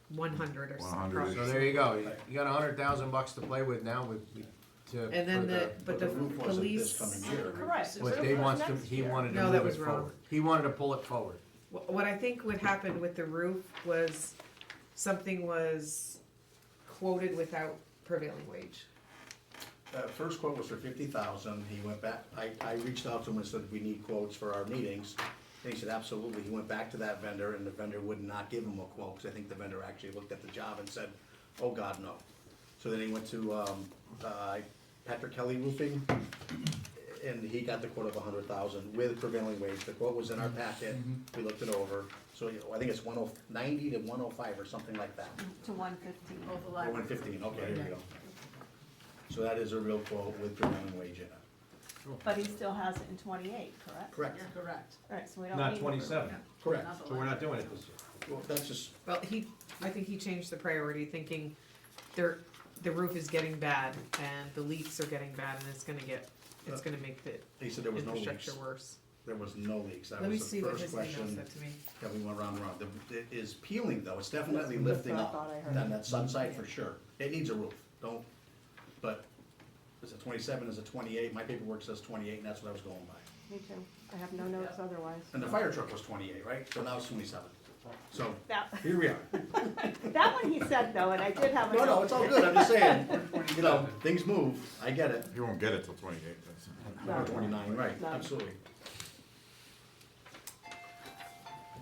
100 or 100 something. So there you go. You got $100,000 to play with now And then but the roof wasn't this police, coming year. Correct. What Roof Dave was wants to, next he year. wanted to No, move that it was wrong. forward. He wanted to pull it forward. what I think would happen with the roof was something was quoted without prevailing wage. First quote was for 50,000, he went back, I reached out to him and said, we need quotes for our meetings. And he said, absolutely, he went back to that vendor, and the vendor would not give him a quote, because I think the vendor actually looked at the job and said, oh, God, no. So then he went to, Patrick Kelly Roofing, and he got the quote of 100,000 with prevailing wage. The quote was in our packet, we looked it over. So I think it's 90 to 105 or something like that. To 115. Both the Or library. 115, okay, there you go. So that is a real quote with prevailing wage in it. But he still has it in 28, correct? Correct, Correct. Alright, so we don't Not need. 27, correct. Not the so we're not library. doing it this year. Well, that's just, Well, I think he changed the priority, thinking the roof is getting bad and the leaks are getting bad and it's gonna make the he said there was no infrastructure leaks. worse. There was no leaks. That Let me was see the what first his email question said to me. that we went round and round. It is peeling though, it's definitely lifting what I up thought I heard. on that sun side for sure. It needs a roof, but is it 27, is it 28? My paperwork says 28 and that's what I was going by. Me too. I have no notes otherwise. And the fire truck was 28, right? So now it's 27. So That, here we are. that one he said though, and I did have a No, note. no, it's all good, I'm just saying, you know, things move, I get it. You won't get it till 28, that's. Or 29, right, No. absolutely.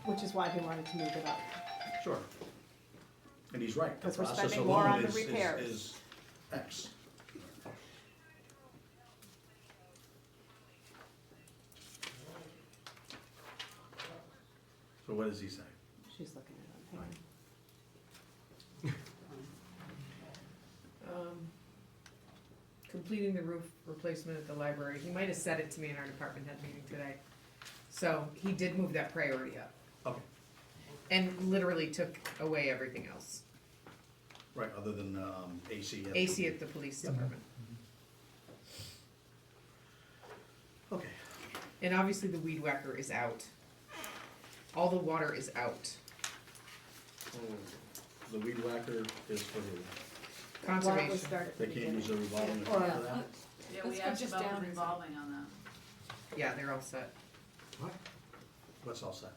Which is why he wanted to move it up. Sure. And he's right. The 'Cause we're process spending more alone on the is repairs. X. So what does he say? She's looking at it. Hang on. Completing the roof replacement at the library, he might have said it to me in our department head meeting today. So he did move that priority up Okay, and literally took away everything else. right, other than AC. AC at the police department. Okay, And obviously the weed whacker is out. All the water is out. the weed whacker is for who? Why don't we Conservation. start at the They can't beginning? use a revolving Or- account for that? Yeah, Let's we go asked just about down the and- revolving on that. Yeah, they're all set. What? What's all set?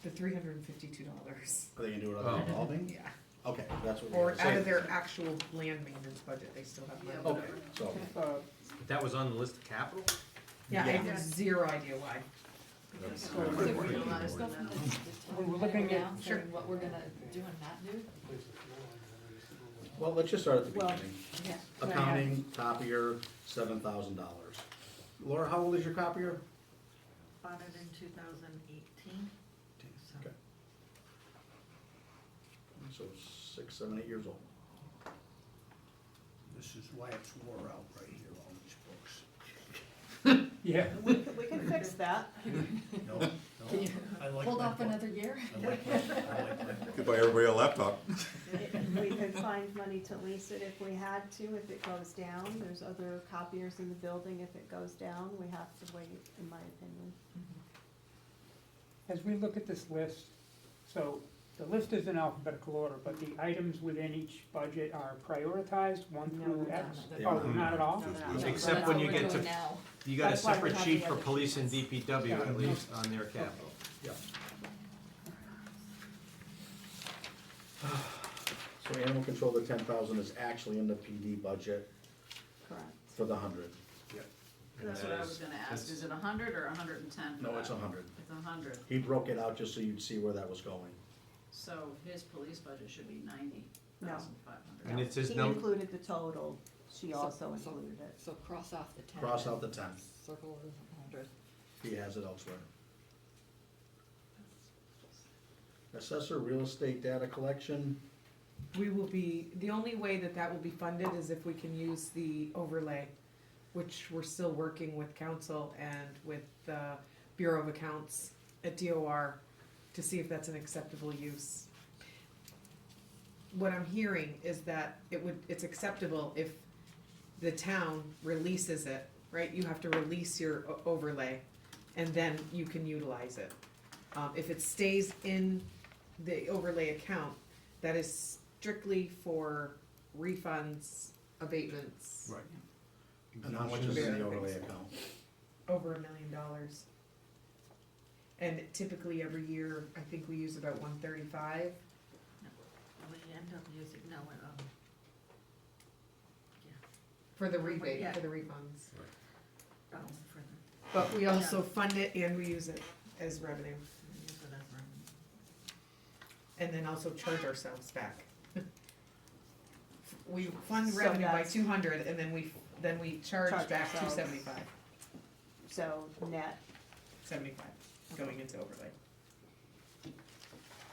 The $352. Are they gonna do it Oh. on revolving? Yeah. Okay, that's what Or we're out saying. of their actual land maintenance budget, they still have money. Okay, so, That was on the list of capital? Yeah, I Yeah. have zero idea why. that's. So if we let's go from the When we're top looking at- down, saying what we're gonna do and not do. Well, let's just start at the Well, beginning. Yeah. Accounting, copier, $7,000. Laura, how old is your copier? Bought it in 2018. Okay. So 6, 7, 8 years old. This is why it's wore out right here, all these books. Yeah. We can fix that. No, no, I like Hold my off book. another year. I like my book. Could buy everybody a laptop. We could find money to lease it if we had to, if it goes down. There's other copiers in the building. If it goes down, we have to wait, in my opinion. As we look at this list, so the list is in alphabetical order, but the items within each budget are prioritized, 1 through No, X? They Oh, are. not at all? Except when you get to, Now. you got a That's why we separate have sheet the for other police and sheets. DPW at least on their capital. Yeah. So animal control, the 10,000 is actually in the PD budget Correct. for the 100. That's what I was gonna ask, is it 100 or 110 for No, it's that? 100. It's 100, He broke it out just so you'd see where that was going. so his police budget should be 90,500. And it says He num- included the total. She So- also so- included it. So cross off the 10. Cross out the 10. Circle the 100. He has it elsewhere. Assessor real estate data collection, We will be, the only way that that will be funded is if we can use the overlay, which we're still working with council and with the Bureau of Accounts at DOR to see if that's an acceptable use. What I'm hearing is that it's acceptable if the town releases it, right? You have to release your overlay and then you can utilize it. If it stays in the overlay account, that is strictly for refunds, abatements. Right. and how much is in the overlay account? Over $1 million. And typically every year, I think we use about 135. We end up using, For the rebate, Yeah. for the refunds. for the, But we also fund it and we use it as revenue. we use it as revenue. And then also charge ourselves back. We fund So revenue by that's- 200 and then we charge Charge back ourselves. 275. So net, 75 going into overlay.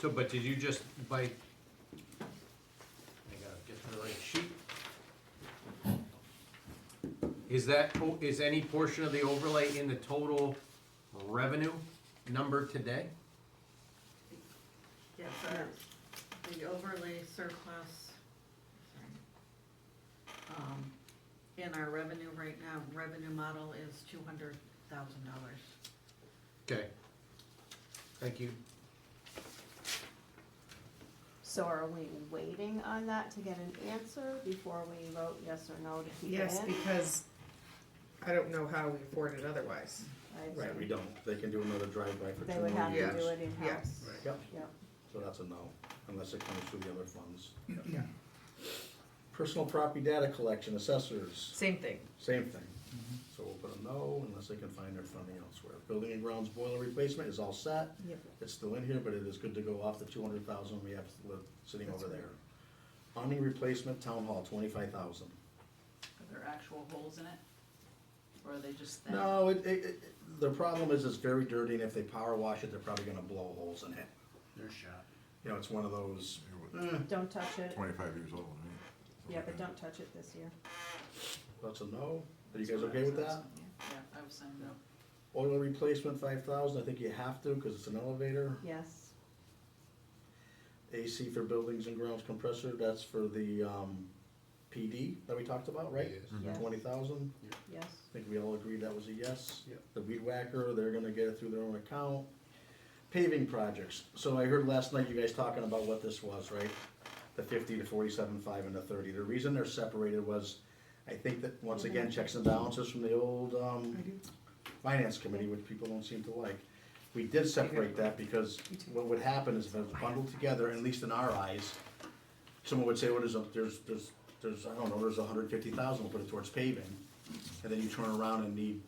So, but did you just, I gotta get to the right sheet. Is any portion of the overlay in the total revenue number today? Yes, the overlay surplus, in our revenue right now, revenue model is $200,000. Okay. Thank you. so are we waiting on that to get an answer before we vote yes or no to keep it in? Yes, because I don't know how we afford it otherwise. I Right, see. we don't. They can do another drive-by for 2 They would more have to years. do it in-house. Yep, Yep. so that's a no, unless it comes through the other funds. Yeah. Personal property data collection, assessors, Same thing. same thing. So we'll put a no unless they can find their funding elsewhere. Building and grounds boiler replacement is all set. Yep. It's still in here, but it is good to go off the 200,000 we have sitting That's over right. there. Awning replacement, town hall, 25,000. Are there actual holes in it? Or are they just thin? No, the problem is it's very dirty, and if they power wash it, they're probably gonna blow holes in it. They're shot. You know, it's one of those, Don't touch it. 25 years old, right? Yeah, but don't touch it this year. that's a no. Are you That's guys what I okay with was that? asking you. Yeah, I was saying no. Oil replacement, 5,000, I think you have to, cause it's an elevator. Yes. AC for buildings and grounds compressor, that's for the, PD that we talked about, right? Yes. Yes. 20,000, Yes. I think we all agreed that was a yes. Yep. The weed whacker, they're gonna get it through their own account. Paving projects, so I heard last night you guys talking about what this was, right? The 50 to 47.5 and the 30, the reason they're separated was, I think that, once again, checks and balances from the old, finance committee, which people don't seem to like. We did separate that because what would happen is if it was bundled together, at least in our eyes, someone would say, well, there's, I don't know, there's 150,000, we'll put it towards paving. And then you turn around and need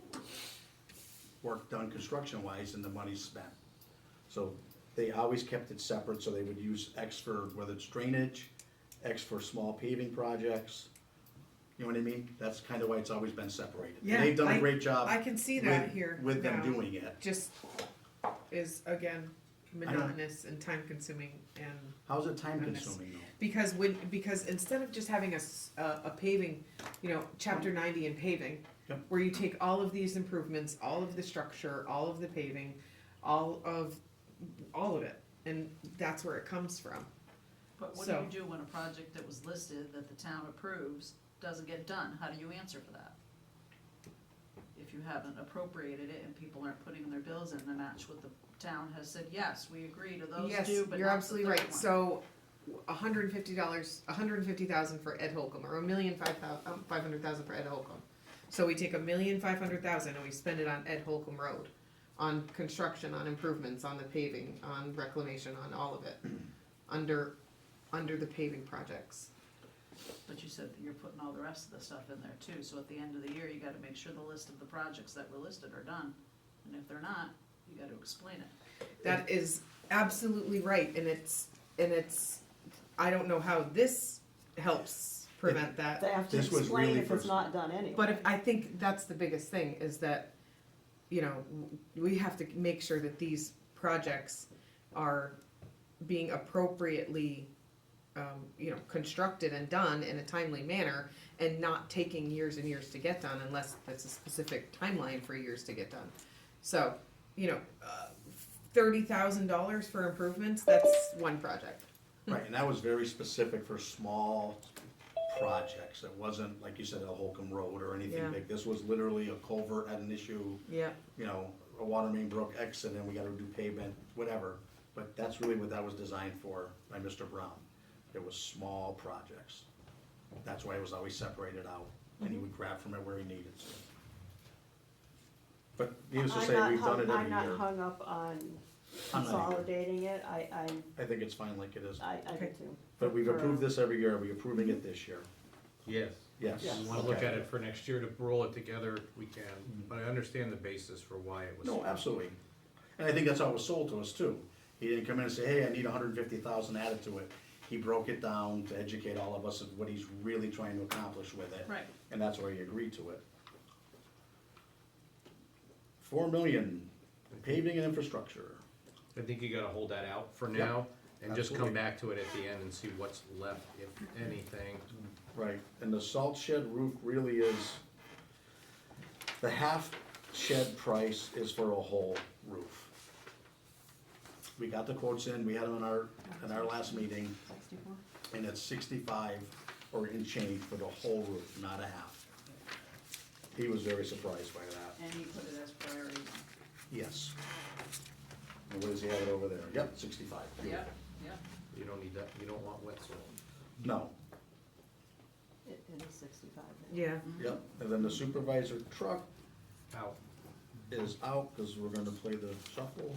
work done construction-wise and the money's spent. So they always kept it separate, so they would use X for, whether it's drainage, X for small paving projects. You know what I mean? That's kind of why it's always been separated. And Yeah, they've done a I- great job. I can see that with- here With them now. doing it. Just is, again, monotonous and time consuming and. How's it time Goodness. consuming though? Because instead of just having a paving, chapter 90 in paving, Yep. where you take all of these improvements, all of the structure, all of the paving, all of it, and that's where it comes from. But what do So- you do when a project that was listed that the town approves doesn't get done? How do you answer for that? If you haven't appropriated it and people aren't putting their bills in to match what the town has said, yes, we agree to those Yes, two, but you're not the absolutely third right. one. So, $150,000 for Ed Holcomb, or $1,500,000 for Ed Holcomb. So we take $1,500,000 and we spend it on Ed Holcomb Road, on construction, on improvements, on the paving, on reclamation, on all of it, under the paving projects. But you said that you're putting all the rest of the stuff in there too, so at the end of the year, you gotta make sure the list of the projects that were listed are done. And if they're not, you gotta explain it. That is absolutely right, and it's, I don't know how this helps prevent that. They have to This was explain really if it's for- not done anyway. But if, I think that's the biggest thing, is that, we have to make sure that these projects are being appropriately, constructed and done in a timely manner, and not taking years and years to get done unless that's a specific timeline for years to get done. So, $30,000 for improvements, that's one project. Right, and that was very specific for small projects. It wasn't, like you said, a Holcomb Road or anything Yeah. big. This was literally a culvert had an issue, Yeah. A water main broke X and then we gotta do pavement, whatever. But that's really what that was designed for by Mr. Brown. It was small projects. That's why it was always separated out, and he would grab from it where he needed to. But needless to say, we've done it I'm every not year. hung up on I'm not either. consolidating it, I think it's fine like it is. do Okay. too. But we've approved this every year. Are we approving it this year? Yes. Yes. Yes. We wanna look Okay. at it for next year to roll it together, we can, but I understand the basis for why it was. No, absolutely. And I think that's how it was sold to us too. He didn't come in and say, hey, I need 150,000 added to it. He broke it down to educate all of us of what he's really trying to accomplish with it. Right. And that's why he agreed to it. 4 million, paving and infrastructure. I think you gotta hold that out for Yep, now, and just come absolutely. back to it at the end and see what's left, if anything. Right, and the salt shed roof really is, the half shed price is for a whole roof. We got the quotes in, we had them in our last meeting, 64? and it's 65 or in change for the whole roof, not a half. He was very surprised by that, And he put it as priority. yes. And where does he have it over there? Yep, 65. Yep, yep. You don't need that, you don't want wet soil. No, It is 65 then. Yeah, yep, and then the supervisor truck Out. is out, cause we're gonna play the shuffle.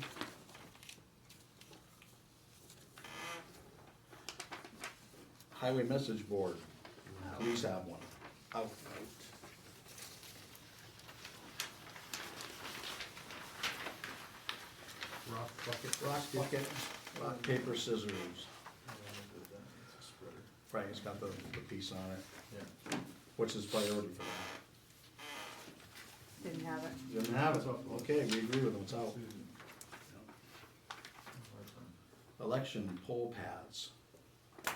Highway message board, police have one, out. Rock bucket. Rock bucket, rock, paper, scissors, right, it's got the piece on it, which is priority for that. Didn't have it. Didn't have it, okay, we agree with them, it's out. Election poll pads, Did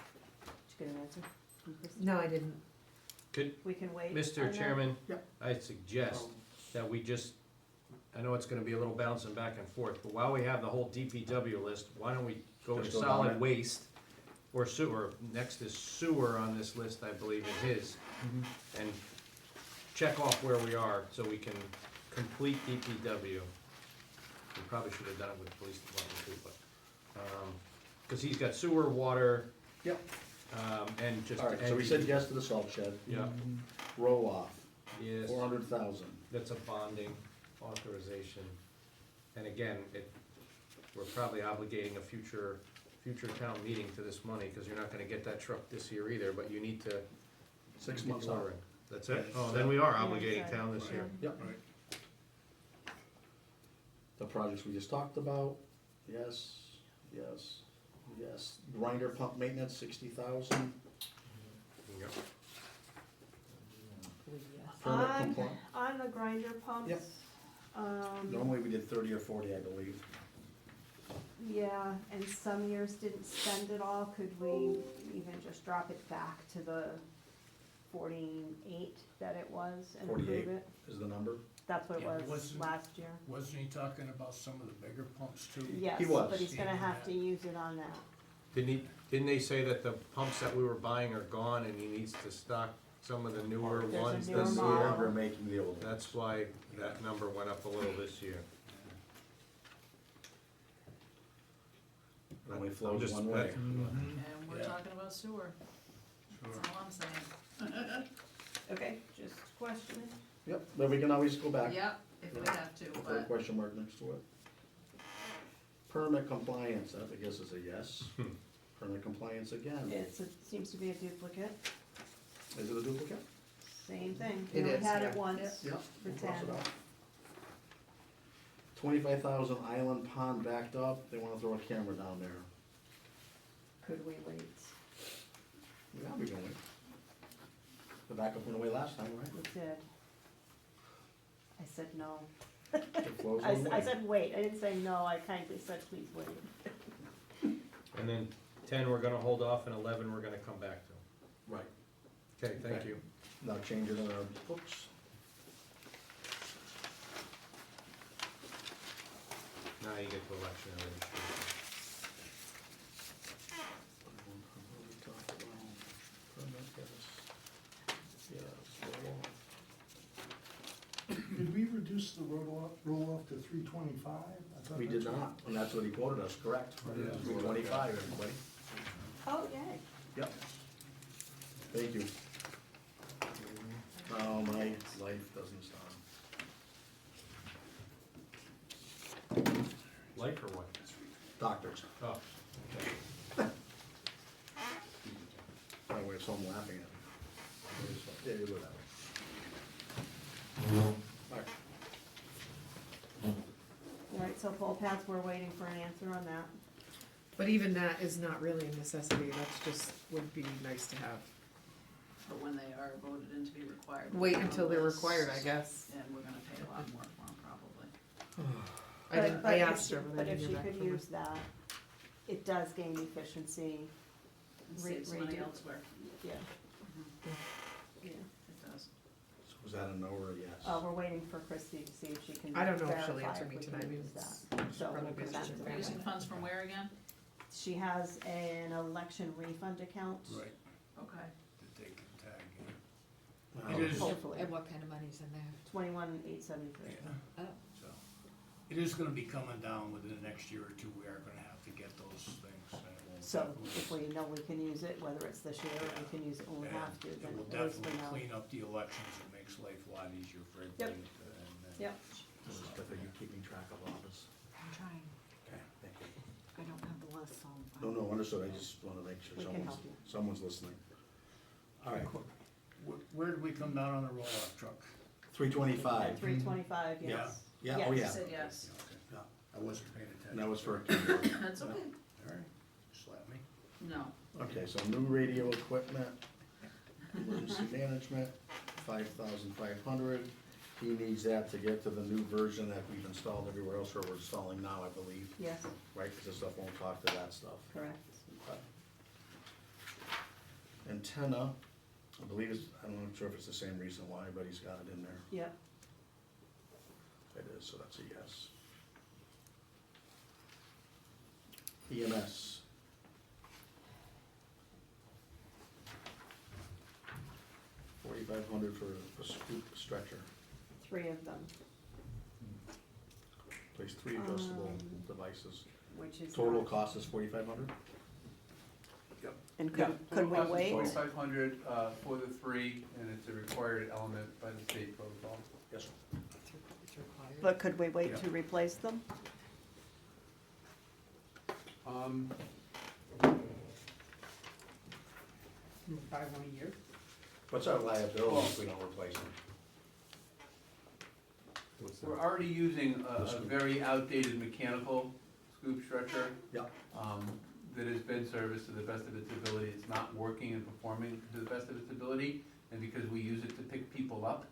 you get an answer from Kristen? no, I didn't. Could, We can wait. on Mr. that? Chairman, Yep. I suggest that we just, I know it's gonna be a little bouncing back and forth, but while we have the whole DPW list, why don't we go to Just go down solid it. waste or sewer? Next is sewer on this list, I believe, in his. And check off where we are so we can complete DPW. We probably should have done it with the police department too, but, cause he's got sewer, water, yep, and just. alright, so we said yes to the salt shed, Yeah, roll off, yes. 400,000. That's a bonding authorization. And again, we're probably obligating a future town meeting to this money, cause you're not gonna get that truck this year either, but you need to. 6 get months out. ordering. That's it? Oh, then we are Yeah, obligating sorry. town this year. Yep. The projects we just talked about, yes, yes, yes. Grinder pump maintenance, 60,000. Yep. Permit On, compliance. on the grinder pumps, Yep. Normally we did 30 or 40, I believe. yeah, and some years didn't spend it all, could we even just drop it back to the 48 that it was and 48 approve it? is the number. That's what it Yeah, was wasn't- last year. Wasn't he talking about some of the bigger pumps too? Yes, He was. but he's gonna have to use it on that. Didn't they say that the pumps that we were buying are gone and he needs to stock some of the newer There's a ones newer this This model. year? year, we're making the old ones. That's why that number went up a little this year. It only I'm flows just- one way. that- And we're Yeah. talking about sewer, that's all I'm saying. Okay, just questioning. Yep, but we can always go back. Yep, if we have to, Put a but question mark next to it. Permit compliance, that I guess is a yes. Permit compliance again. Seems to be a duplicate, Is it a duplicate? same thing. It We only is, had it yeah. once Yep. for we'll cross it 10. out. 25,000 Island Pond backed up, they wanna throw a camera down there. Could we wait? Yeah, we can wait. The backup went away last time, right? We did. I said no. It flows I, one I way. said wait, I didn't say no, I kindly said please wait. And then 10, we're gonna hold off, and 11, we're gonna come back to. Right, Okay, thank Okay. you. now change it in our books. Now you get to election and registration. Did we reduce the roll-off to 325? We did not, and that's what he quoted us, correct? Yeah. 325, everybody. Oh, yay. Yep. Thank you. Oh, my life doesn't stop. Life or what? Doctors. Oh, My wife's home laughing at me. Yeah, you go that way. Alright, Alright, so poll pads, we're waiting for an answer on that. But even that is not really a necessity, that's just, would be nice to have. but when they are voted in to be required. Wait until they're lists, required, I guess. And we're gonna pay a lot more for them probably. I asked her, but I But if didn't she hear back could from her. use that, it does gain efficiency, It saves money redo. elsewhere. yeah, Yeah, it does. So was that a no or a yes? we're waiting for Christie to see if she can I don't know if she'll verify answer if me we can tonight, use it's- that. she's So probably we'll come busy back with to her that. We're using funds from where again? She has an election refund account. Right, Okay. that they can tag in. Wow. It is, Hopefully, And what kind of money's in there? 21,873. yeah, Oh, so, it is gonna be coming down within the next year or two, we are gonna have to get those things. and it will So definitely- if we know we can use it, whether it's this year or we can use it when we and have to, then It will at least we definitely know. clean up the elections, it makes life a lot easier for everybody. and, Yep. This is good that you're keeping track of all this. I'm trying, Okay, thank you. I don't have the list, so. No, no, understood, I just wanna make sure We can help you. someone's listening. All right, Where did we come down on the roll-off truck? 325. 325, Yeah. yes. Yeah, oh Yes. yeah. Said yes. Okay. Yeah. I wasn't paying attention. And that was for a keyboard. That's okay. All right, slap me. No. Okay, so new radio equipment, emergency management, 5,500. He needs that to get to the new version that we've installed everywhere else, or we're installing now, I believe, Yes, right? Because this stuff won't talk to that stuff. correct. Okay. Antenna, I believe it's, I'm not sure if it's the same reason why, but he's got it in there. Yep. It is, so that's a yes. EMS. $4,500 for a scoop stretcher. 3 of them, Place 3 adjustable Um, devices. which is. Total not- cost is 4,500? And Yeah, could we wait? 4,500 for the 3, and it's a required element by the state protocol. Yes, sir. it's required. But could we wait Yeah. to replace them? Can we buy one a year? What's our liability if we don't replace them? We're already using a scoop. very outdated mechanical scoop stretcher. Yeah. That has been serviced to the best of its ability. It's not working and performing to the best of its ability, and because we use it to pick people up,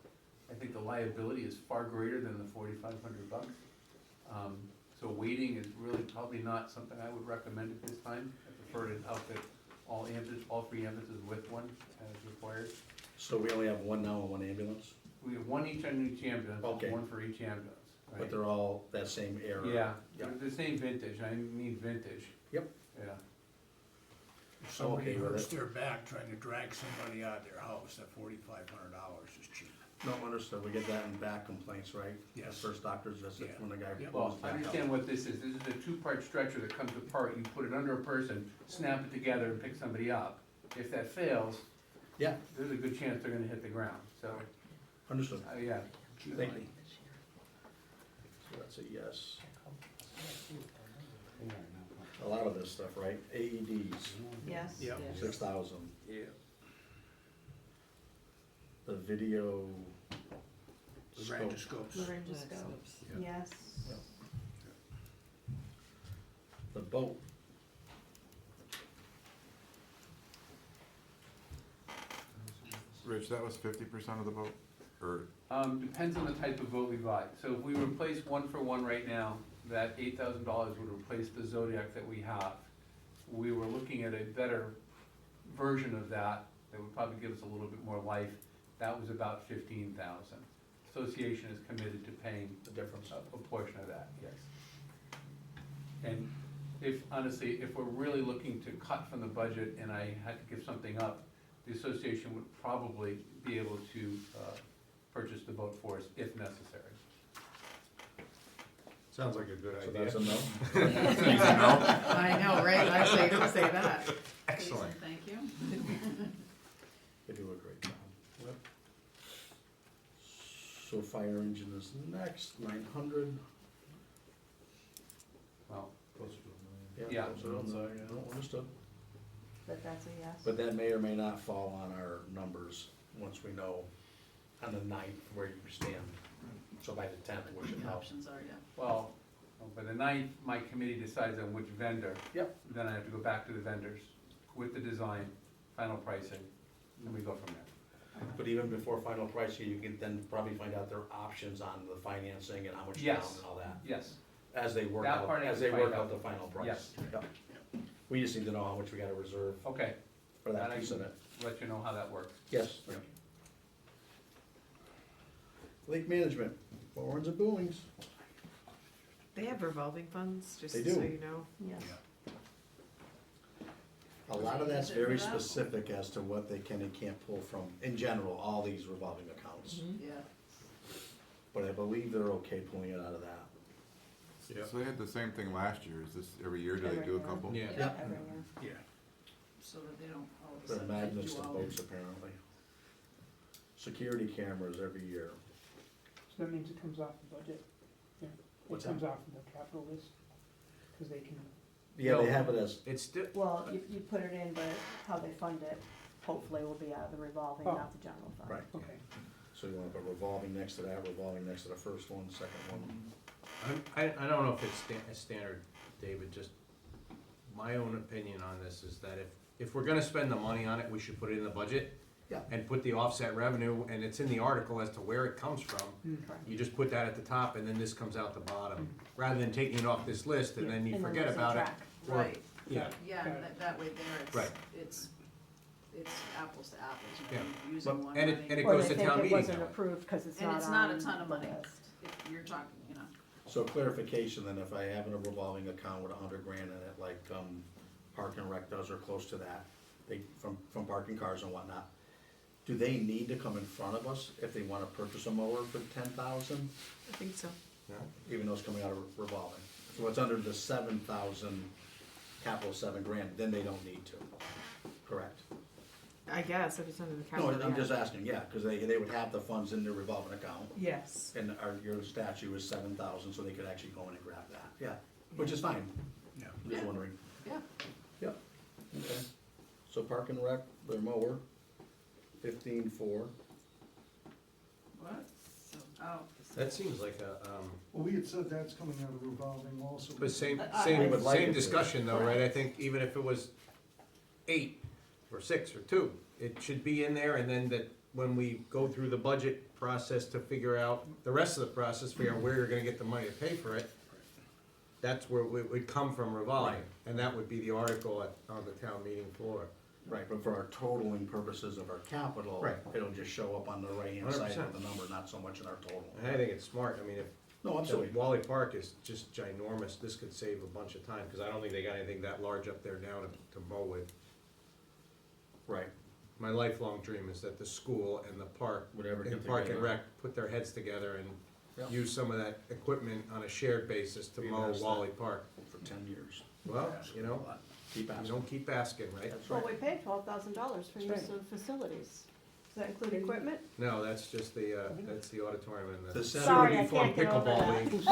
I think the liability is far greater than the $4,500. So waiting is really probably not something I would recommend at this time. I prefer to outfit all 3 ambulances with one as required. So we only have one now and one ambulance, We have one each on each ambulance, Okay. one for each ambulance, right? but they're all that same era? Yeah, Yeah. they're the same vintage, I mean vintage. Yep. Yeah. If somebody Okay with hurts it. their back trying to drag somebody out of their house, that $4,500 is cheap. No, understood, we get that in back complaints, right? Yes. First doctor's visit, Yeah. when the guy Yeah. pulls Well, back up. understand what this is a 2-part stretcher that comes apart, you put it under a person, snap it together and pick somebody up. If that fails, Yeah, there's a good chance they're gonna hit the ground, so, understood, yeah. thank you. So that's a yes. A lot of this stuff, right? AEDs, Yes? Yep. Yes. 6,000. Yeah. The video The scope, laryngoscopes. Laryngoscope, yes. the boat. Rich, that was 50% of the vote, or, Depends on the type of boat we buy. So if we replace 1-for-1 right now, that $8,000 would replace the Zodiac that we have. We were looking at a better version of that, that would probably give us a little bit more life. That was about 15,000. Association is committed to paying The difference. a portion of that, yes. And if, honestly, if we're really looking to cut from the budget and I had to give something up, the association would probably be able to purchase the boat for us if necessary. Sounds like a good So idea. that's a no? I know, right? I say, don't say that. excellent. Thank you. They do a great job. So fire engine is next, 900. Well, Yeah. Yeah. closer to 1,000,000. No, understood. But that's a yes? But that may or may not fall on our numbers once we know on the 9th where you stand. So by the 10th, we should The know. options are, yeah. well, by the 9th, my committee decides on which vendor. Yep. Then I have to go back to the vendors with the design, final pricing, and we go from there. But even before final pricing, you can then probably find out their options on the financing and how much down Yes. and all that, Yes, as they work That out, part I as can they work find out out. the final price. Yes. Yep. We just need to know how much we gotta reserve okay, for that And I piece of can- it. let you know how that works. Yes. Lake management, Warrens and Boomings. They have revolving funds, just so They do. you know. Yes. A lot of that's Is it for very that? specific as to what they can and can't pull from, in general, all these revolving accounts. Yeah. But I believe they're okay pulling it out of that. Yeah. So they had the same thing last year, is this every year, do they do a couple? Yeah. Yep. Every year. Yeah. So that they don't all of a They're sudden madness do to all. boats apparently. Security cameras every year. So that means it comes off the budget, yeah, it What's comes off of the capital list, cause they can, Yeah, they have it as, It's still, Well, you put it in, but how they fund it hopefully will be out of the revolving, Oh. not the general fund. right, okay. so you wanna put revolving next to that, revolving next to the first one, second one. I don't know if it's a standard, David, just my own opinion on this is that if we're gonna spend the money on it, we should put it in the budget. Yeah. And put the offset revenue, and it's in the article as to where it comes from. Correct. You just put that at the top, and then this comes out the bottom, rather than taking it off this list, and then you And then forget there's a about it. track. or- Right, Yeah, yeah, and that way there, Right. it's apples to apples, you Yeah. know, you're using But- one and money. it Or goes they to think town it meeting wasn't that way. approved, cause it's And not it's not a on ton of the money. list. If you're talking, you know, So clarification, then if I have a revolving account with $100,000 in it, like, Park and Rec does or close to that, they, from parking cars and whatnot, do they need to come in front of us if they wanna purchase a mower for 10,000, I think so. even though it's coming out of revolving? So it's under the 7,000, capital $7,000, then they don't need to, correct? I guess if it's under the No, capital. I'm yeah. just asking, yeah, cause they would have the funds in their revolving account, Yes. and your statute is 7,000, so they could actually go in and grab that, yeah, which is fine. Yeah. I'm just wondering. yeah. Yep, okay. So Park and Rec, their mower, 15,400. What? Oh, that seems like a, Well, we had said that's coming out of revolving also. but same, We would like it same to. discussion though, right? I think even if it was 8 or 6 or 2, it should be in there, and then that when we go through the budget process to figure out, the rest of the process, figure out where you're gonna get the money to pay for it, that's where it would come from revolving, Right. and that would be the article on the town meeting floor. Right, but for our totaling purposes of our capital, Right. it'll just show up on the right-hand side 100%. of the number, not so much in our total. And I think it's smart, I mean, if No, absolutely. Wally Park is just ginormous, this could save a bunch of time, cause I don't think they got anything that large up there now to mow with. Right, My lifelong dream is that the school and the park, whatever. and get Park and together. Rec put their heads together and Yeah. use some of that equipment on a shared basis to We've mow asked that. Wally Park. For 10 years. Well, you know, Keep you asking. don't keep asking, right? That's Well, right. we paid $12,000 for use That's of facilities. Does that include equipment? No, that's just that's the auditorium and The the sad- Sorry, I Form can't get over pickleball that. league.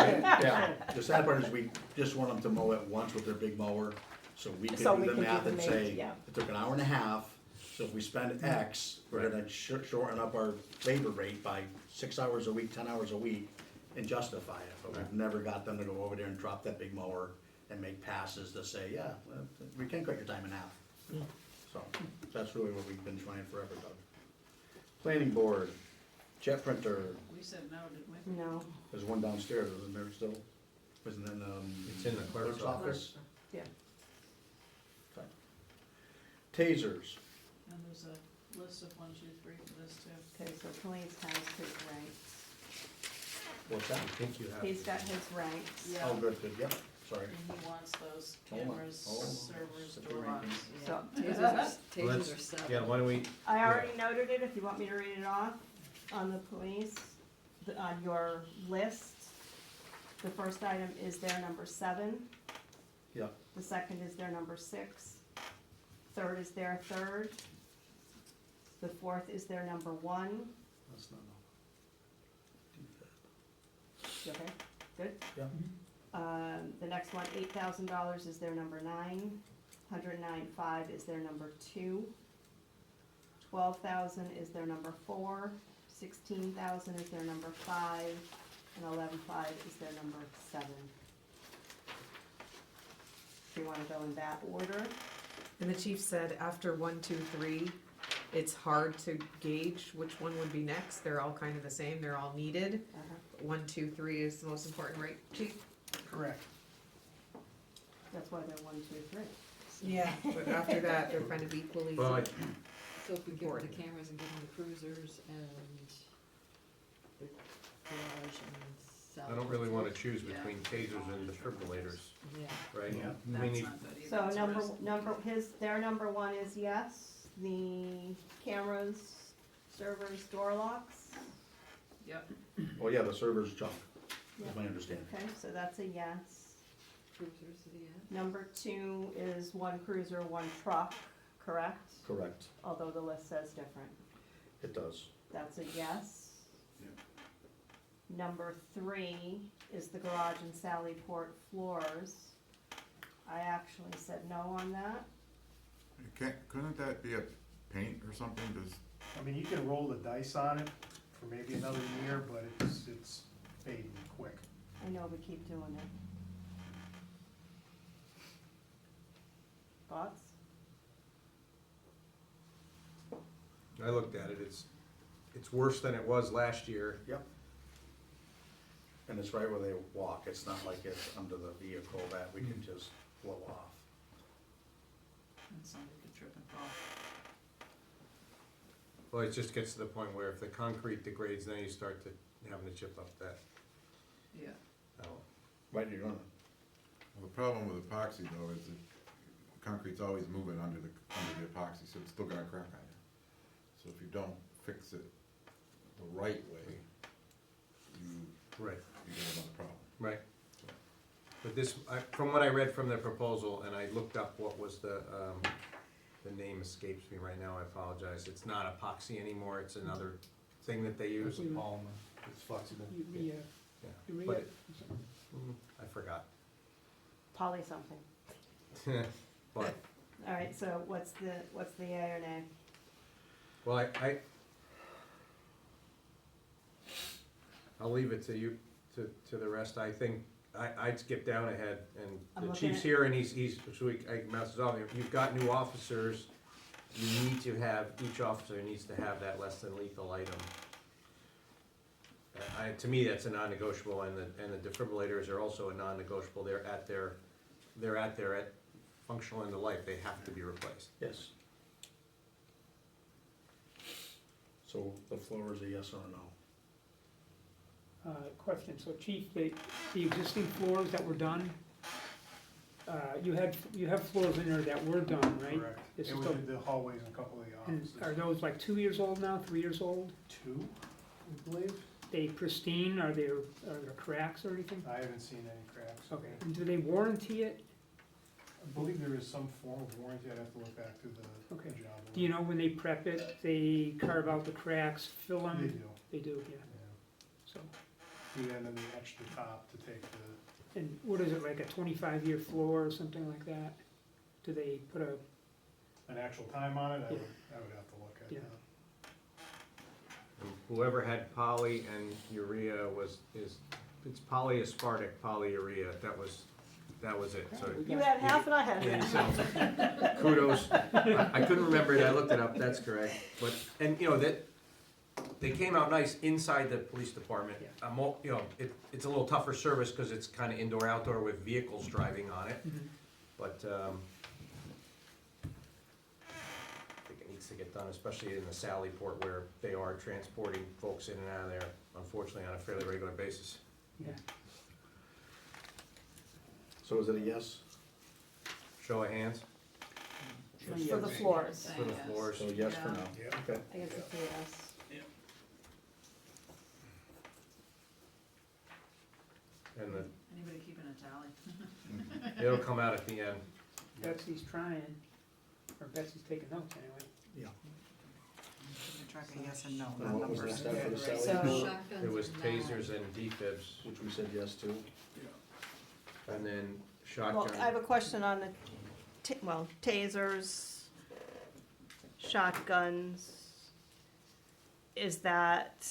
Yeah, the sad part is we just want them to mow at once with their big mower, so we So can we do the can do math the and math, say, yeah. it took an hour and a half, so if we spend X, we're gonna shorten up our labor rate by 6 hours a week, 10 hours a week, and justify it, but we've never got them to go over there and drop that big mower and make passes to say, yeah, we can cut your time in half. So, that's really what we've been trying forever, Doug. Planning board, jet printer, we said no, didn't we? No. there's one downstairs, isn't there still? Isn't in, It's in the clerk's office? Yeah. Okay. Tasers, And there's a list of 1, 2, 3 for this too. Okay, so police has his ranks. what's that? I think you have. He's got his ranks. Yeah. Oh, good, yep, sorry. And he wants those Hold on, cameras, hold on. servers, Set door your locks. rankings. So, Well, let's- Yeah, why don't we, I already noted it, if you want me to read it off, on the police, on your list. The first item is their number 7. Yep. The second is their number 6. Third is their third. The fourth is their number 1. That's not You okay? Good? Yeah. The next one, $8,000 is their number 9. 109.5 is their number 2. 12,000 is their number 4. 16,000 is their number 5. And 11.5 is their number 7. Do you wanna go in that order? And the chief said after 1, 2, 3, it's hard to gauge which one would be next. They're all kind of the same, they're all needed. Uh-huh. 1, 2, 3 is the most important, right, Chief? Correct. That's why they're 1, 2, 3. Yeah. But after that, they're kind of equally. Well, I- So if we give them Important. the cameras and give them the cruisers and the garage and cell. I don't really wanna choose Yeah. between tasers and defibrillators, Yeah. right? Yeah. We That's need, not good either. So It's worse. their number one is yes, the cameras, servers, door locks. Yep, Oh, yeah, the server's junk, Yeah. is my understanding. Okay, so that's a yes. Cruisers, yeah. Number 2 is 1 cruiser, 1 truck, correct? Correct, Although the list says different. it does. That's a yes. Yeah. Number 3 is the garage and Sally Port floors. I actually said no on that. Couldn't that be a paint or something, just, I mean, you can roll the dice on it for maybe another year, but it's fading quick. I know we keep doing it. Thoughts? I looked at it, it's worse than it was last year. Yep. And it's right where they walk, it's not like it's under the vehicle that we can just blow off. and somebody could trip and fall. Well, it just gets to the point where if the concrete degrades, then you start to having to chip up that, Yeah, Right, you're gonna, well, the problem with epoxy though is that concrete's always moving under the epoxy, so it's still gonna crack on you. So if you don't fix it the right way, you right, get another problem. right. But this, from what I read from the proposal, and I looked up what was the name escapes me right now, I apologize, it's not epoxy anymore, it's another thing that they use. It's a polymer, it's flexible. Urea, Yeah, urea, but I forgot. Poly something. But, All right, so what's the yay or nay? well, I'll leave it to you, to the rest. I think, I'd skip down ahead, I'm and the looking chief's at- here, and he's, so I mounts his off, you've got new officers, you need to have, each officer needs to have that less than lethal item. To me, that's a non-negotiable, and the defibrillators are also a non-negotiable, they're at functional end of life, they have to be replaced. yes. So the floor is a yes or a no? question, so Chief, the existing floors that were done, you have floors in there that were done, right? Correct. This And is we the- did the hallways and a couple of the And offices. are those like 2 years old now, 3 years old? 2, we believe. They pristine, are there cracks or anything? I haven't seen any cracks. Okay, and do they warranty it? I believe there is some form of warranty, I'd have to look back through the Okay. job. Do you know when they prep it, they carve out the cracks, fill them? They do, They do, yeah, yeah. so, Do that and then they etch the top to take the, and what is it, like a 25-year floor or something like that? Do they put a, an actual time on it, Yeah. I would have to look at Yeah. that. And whoever had poly and urea it's polyaspartic polyurea, that was it, so. You had half and I had Yeah, half. so, kudos, I couldn't remember it, I looked it up, that's correct, but, and, that, they came out nice inside the police department. Yeah. It's a little tougher service, cause it's kinda indoor-outdoor with vehicles driving on it, Mhm. but, I think it needs to get done, especially in the Sally Port where they are transporting folks in and out of there, unfortunately, on a fairly regular basis. yeah, So is it a yes? Show of hands For the floors. for the Yes. floors. So yes for Yeah. now? Yeah. Okay. I guess it's a yes. And Anybody keeping a tally? it'll come out at the end. Betsy's trying, or Betsy's taking notes anyway. Keep track of yes and no, And not what was numbers. the step for the Sally So- Port? Shotguns It was and tasers and defibs, Which we said yes to? and then Well, I have shotgun. a question on the, tasers, shotguns. Is that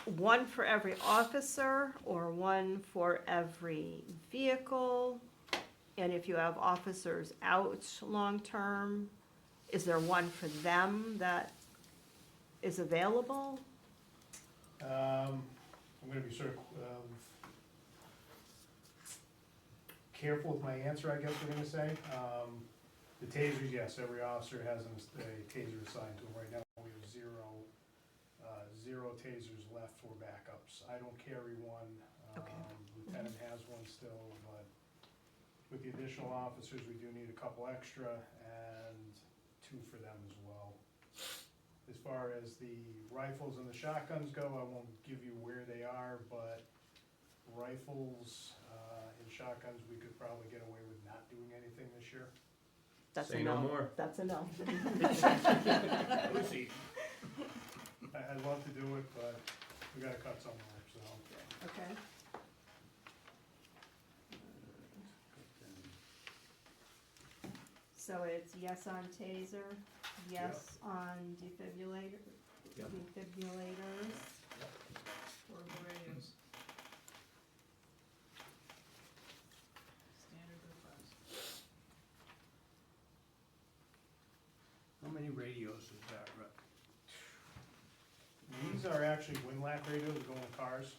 one for every officer or one for every vehicle? And if you have officers out long-term, is there one for them that is available? I'm gonna be sort of, careful with my answer, I guess we're gonna say. The tasers, yes, every officer has a taser assigned to them. Right now, we have zero tasers left for backups. I don't carry one. Okay. Lieutenant has one still, but with the additional officers, we do need a couple extra and 2 for them as well. As far as the rifles and the shotguns go, I won't give you where they are, but rifles and shotguns, we could probably get away with not doing anything this year. That's a Say no no. more. That's a no. Lucy. I'd love to do it, but we gotta cut somewhere, so. Okay. So it's yes on taser, yes on defibrillators. Portable radios. Standard request. How many radios is that, Rick? These are actually Winlock radios that go in cars.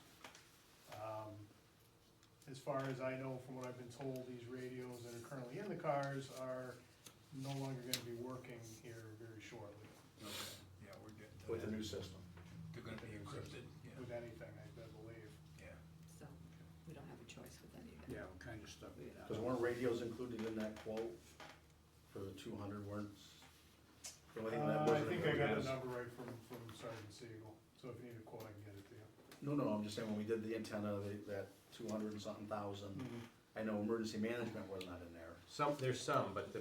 As far as I know, from what I've been told, these radios that are currently in the cars are no longer gonna be working here very shortly Okay, yeah, we're getting to With the that. new system. They're gonna be encrypted, yeah, with anything, I believe. yeah. So, we don't have a choice with that either. Yeah, we're kinda stuck with that. Because weren't radios included in that quote for the 200, weren't? The only thing that I wasn't think I got the included is- number right from Sergeant Siegel, so if you need a quote, I can get it to you. No, I'm just saying, when we did the antenna, that 200 and something thousand, I know emergency management was not in there. There's some, but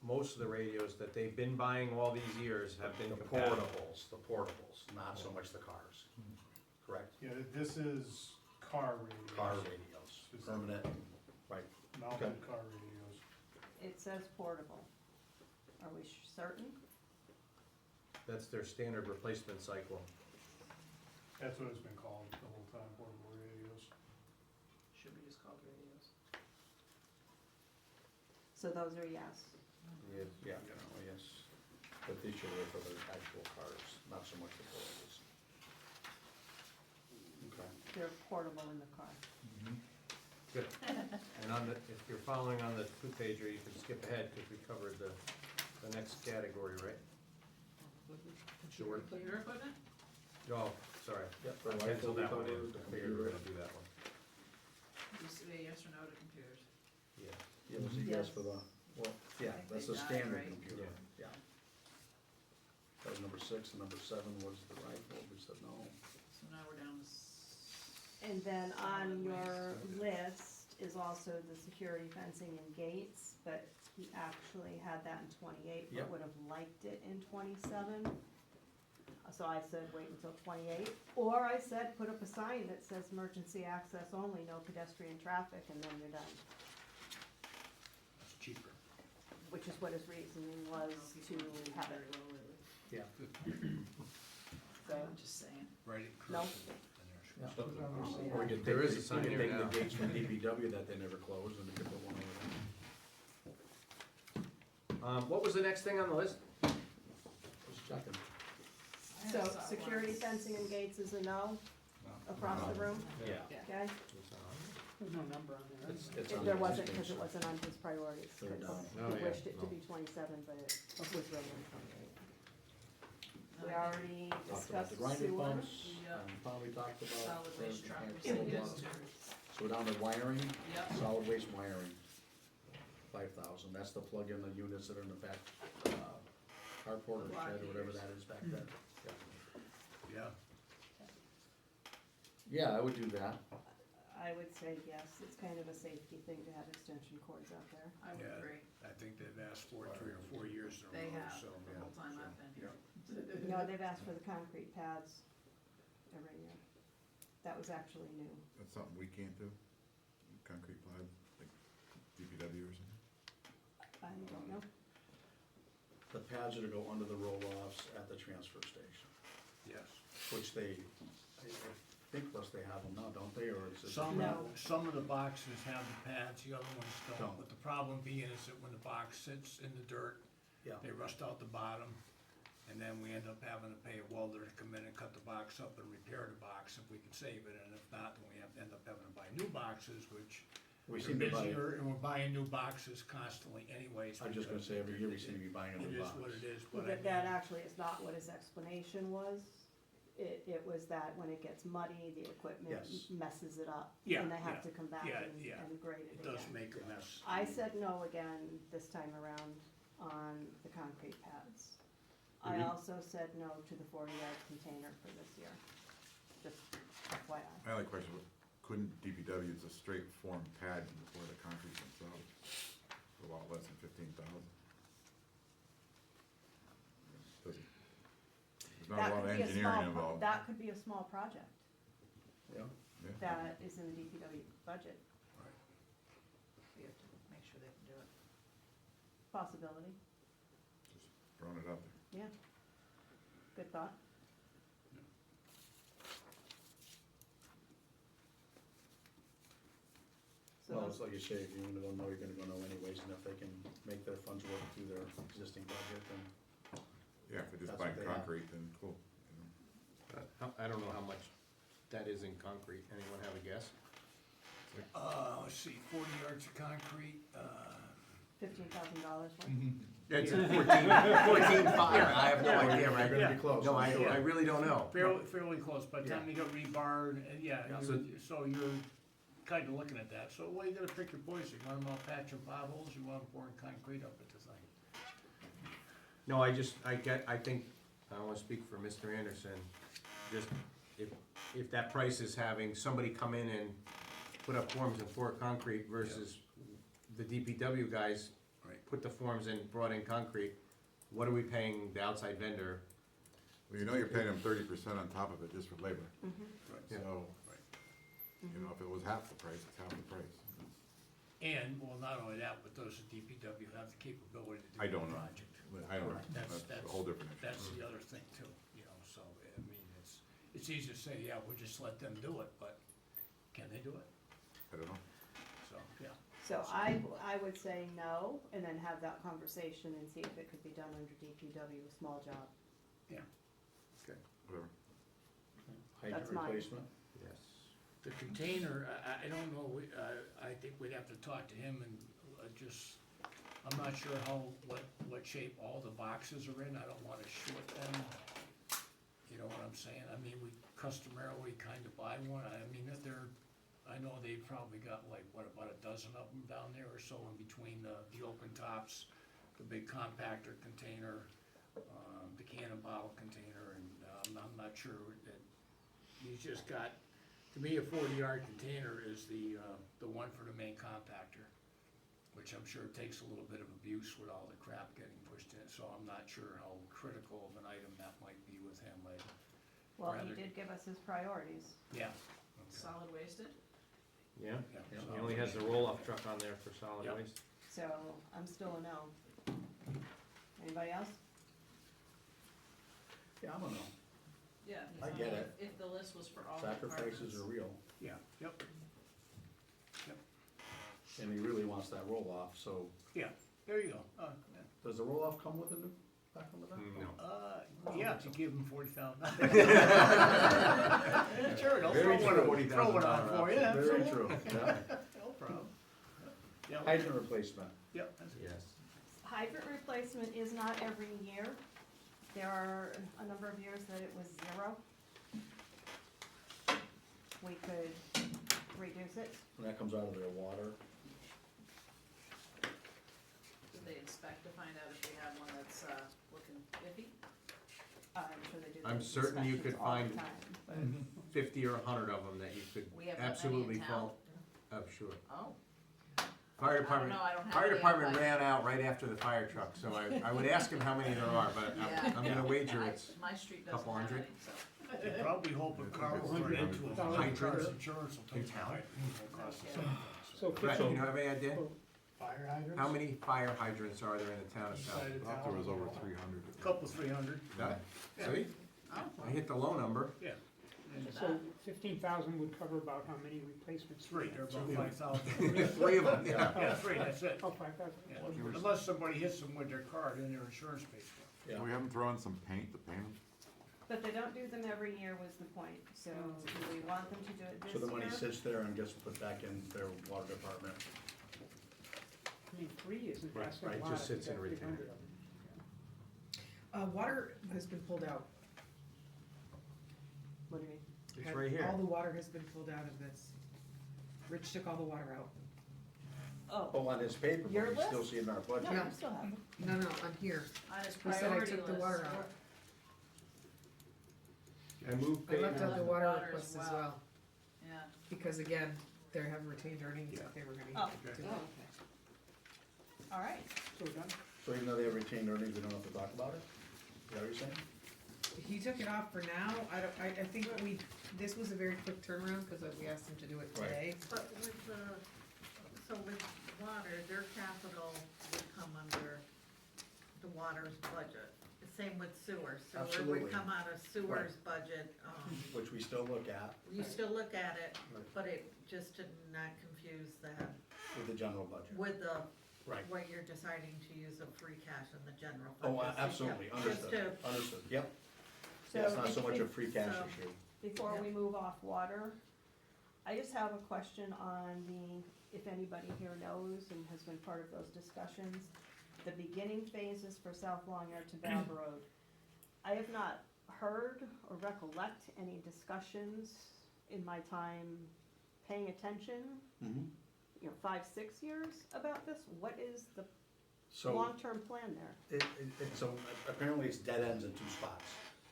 most of the radios that they've been buying all these years have been The compatible. portables, not so much the cars. Correct? Yeah, this is car radios. Car radios, permanent, right. Mounted car radios. It says portable. Are we certain? That's their standard replacement cycle. That's what it's been called the whole time, portable radios. Should be just called radios. So those are yes. Yeah, yes. But they should wait for the actual cars, not so much the portables. Okay. They're portable in the car. Good. And if you're following on the 2-pager, you can skip ahead because we covered the next category, right? Sure. Computer equipment? Oh, sorry. Yep. I canceled that one in. I figured we were gonna do that one. Used to be a yes or no to computers. Yeah. Yeah, was a yes for the, well, yeah, I think that's they the died, standard right? computer, yeah. That was number 6, and number 7 was the rifle, we said no. So now we're down to And then on Solid your list is also the security fencing and gates, but he actually had that in 28, but Yep. would have liked it in 27. So I said, wait until 28, or I said, put up a sign that says emergency access only, no pedestrian traffic, and then you're done. That's cheaper. Which is what his reasoning was to have it, Yeah. so, I'm just saying. Write it No. correctly. And there's- Or we could There take, is a sign we could here take now. the gates from DPW that they never closed, and we could put one over there. What was the next thing on the list? Just checking. I so saw security once. fencing and gates is a no across the room, Yeah. Yeah. okay? There's no number on there. It's is on There the wasn't, page. because it wasn't on his priorities, Third because down. Oh, he yeah, wished it to no. be 27, but it was really 28. No, We I think already Talked about discussed the grinding sewer. pumps, Yeah. probably talked about. Solid waste truck and recipients. So we're down to wiring, Yep. solid waste wiring, 5,000, that's to plug in the units that are in the back, carport or Block shed or whatever heaters. that is back there. Yeah, Yeah, I would do that. I would say yes, it's kind of a safety thing to have extension cords out there. I would Yeah. agree. I think they've asked for it 3 or 4 years in a They row, have, so, the yeah. whole time I've been here. No, they've asked for the concrete pads every year. That was actually new. That's something we can't do, concrete pad, like DPW or something? I don't know. The pads are to go under the roll-offs at the transfer station, Yes. which they, I think plus they have them now, don't they, or is it? No. Some of the boxes have the pads, the other ones Don't. don't, but the problem being is that when the box sits in the dirt, Yeah. They rust out the bottom, and then we end up having to pay a welder to come in and cut the box up and repair the box if we can save it, and if not, then we have to end up having to buy new boxes, which We are seem to buy, busier, and we're buying new boxes constantly anyways. I'm just gonna say, every year we seem to be buying a It new is box. what it is, Well, but I that mean, actually is not what his explanation was. It was that when it gets muddy, the equipment Yes. messes it up. Yeah, And they have yeah, to come back yeah, and yeah. grade it it again. does make a mess. I said no again this time around on the concrete pads. I Mhm. also said no to the 40-yard container for this year, just FYI. My only question, couldn't DPW use a straight form pad and pour the concrete themselves for a lot less than 15,000? There's not a That lot of could be a engineering small involved. That could be a small project Yeah, Yeah. that is in the DPW budget, We have to make sure they can do it. possibility, Just throwing it out there. yeah. Good thought. So well, it's like you say, if you're gonna go know, you're gonna go know anyways, and if they can make their funds work through their existing budget, then Yeah, if we're just That's buying what they have. concrete, then cool. you know. I don't know how much that is in concrete, anyone have a guess? Let's see, 40 yards of concrete, $15,000 worth. It's 14.5, I have no Yeah, idea, you're right? gonna be close, No, I'm sure. I really don't know. fairly close, by the time you got rebarred, and Yeah. so you're kinda looking at that, so well, you gotta pick your poison, you want them all patching potholes, you want them pouring concrete up at the thing. No, I think, I don't wanna speak for Mr. Anderson, just, if that price is having somebody come in and put up forms and pour concrete versus the DPW guys Right. put the forms in, brought in concrete, what are we paying the outside vendor? Well, you know you're paying them 30% on top of it just for labor. Right. So, Right. you know, if it was half the price, it's half the price. And, well, not only that, but does the DPW have the capability to do I the don't know. project? I don't know. Right. That's a whole different issue. That's the other thing too, you know, so, I mean, it's easy to say, yeah, we'll just let them do it, but can they do it? I don't know. So, yeah. So I would say no, and then have that conversation and see if it could be done under DPW, a small job. Whatever. hydrant That's mine. replacement. Yes. The container, I don't know, I think we'd have to talk to him and just, I'm not sure what shape all the boxes are in, I don't wanna short them. You know what I'm saying? I mean, we customarily kinda buy one, I mean, if they're, I know they've probably got like, what, about a dozen of them down there or so in between the open tops, the big compactor container, the cannon bottle container, and I'm not sure that, he's just got, to me, a 40-yard container is the one for the main compactor, which I'm sure takes a little bit of abuse with all the crap getting pushed in, so I'm not sure how critical of an item that might be with him later. Well, he Rather- did give us his priorities. Yeah. Solid wasted? Yeah, Yeah. he only has the roll-off truck on there for solid Yep. waste. So I'm still a no. Anybody else? Yeah, I don't know, Yeah. I get it. If the list was for all sacrifices departments. are real, Yeah, yep, and he really wants that roll-off, so, yeah, there you go. does the roll-off come with a new, back on the back? No. Yeah, if you give him $40,000. Sure, they'll Very throw true. one on for you, Very absolutely. true, yeah. No problem. Yeah, Hydrant replacement, yep, that's it. Yes. Hydrant replacement is not every year. There are a number of years that it was 0. We could reduce it. and that comes out of their water. Did they inspect to find out if we had one that's, looking iffy? I'm sure they do. I'm those certain you inspections could all the find time, but- 50 or 100 of them that you could We have that many in absolutely town? fall. Oh, sure. Oh. Fire I don't department, know, I don't have fire any on department my- ran out right after the fire truck, so I would ask him how many there are, but Yeah. I'm gonna wager it's My street doesn't couple have hundred. any, so. They're probably hoping Carl will turn into a Hydrants. insurance will take In the town. hydrant, it won't cost us Yeah. anything. So, Brett, you have any idea? Fire hydrants? How many fire hydrants are there in the town of Each side Southwick? of I thought there was town? over 300. Couple 300, That? Yeah. See? Oh. I hit the low number. yeah. Look at So that. 15,000 would cover about how many replacements? Three, they're about Three. 5,000. Three of them, yeah. Yeah, three, that's it. Oh, 5,000. Yeah. Unless somebody hits them with their car, then their insurance pays for it. Yeah. We haven't thrown some paint to paint them? But they don't do them every year was the point, so do we want them to do it this So year? the money sits there and gets put back in their water department. I mean, 3 isn't Right, asking a right, lot. just if sits you in got 300 retained. of them. Water has been pulled out. What do you mean? It's Had- right here. All the water has been pulled out of this. Rich took all the water out. Oh, on his paper, Your but we still list? see it in our budget. No, you still have them. No, on here. On his He said I priority took the list. water out. I moved I left pavement. out the Left water water as request as well. well, Yeah. because again, they have retained earnings that they were gonna Oh. do. Oh, okay. All right. So we're done? So even though they have retained earnings, we don't have to talk about it? Is that what you're saying? He took it off for now, I think this was a very quick turnaround, cause we asked him to do it Right. today. But with so with water, their capital would come under the water's budget. The same with sewer, so it Absolutely. would come out of sewer's budget, Which we still look at you still look at it, Right. but it, just to not confuse that with the general budget. with the, Right. what you're deciding to use of free cash in the general fund. Oh, Just to- absolutely, Just understood, to, understood, yep. So Yeah, it's not so if- much a if- free cash so- issue. Before we move off water, I just have a question on if anybody here knows and has been part of those discussions, the beginning phases for South Long Yard to Bab Road. I have not heard or recollect any discussions in my time paying attention, Mhm. 5, 6 years about this. What is the So, long-term plan there? so apparently it's dead ends in two spots,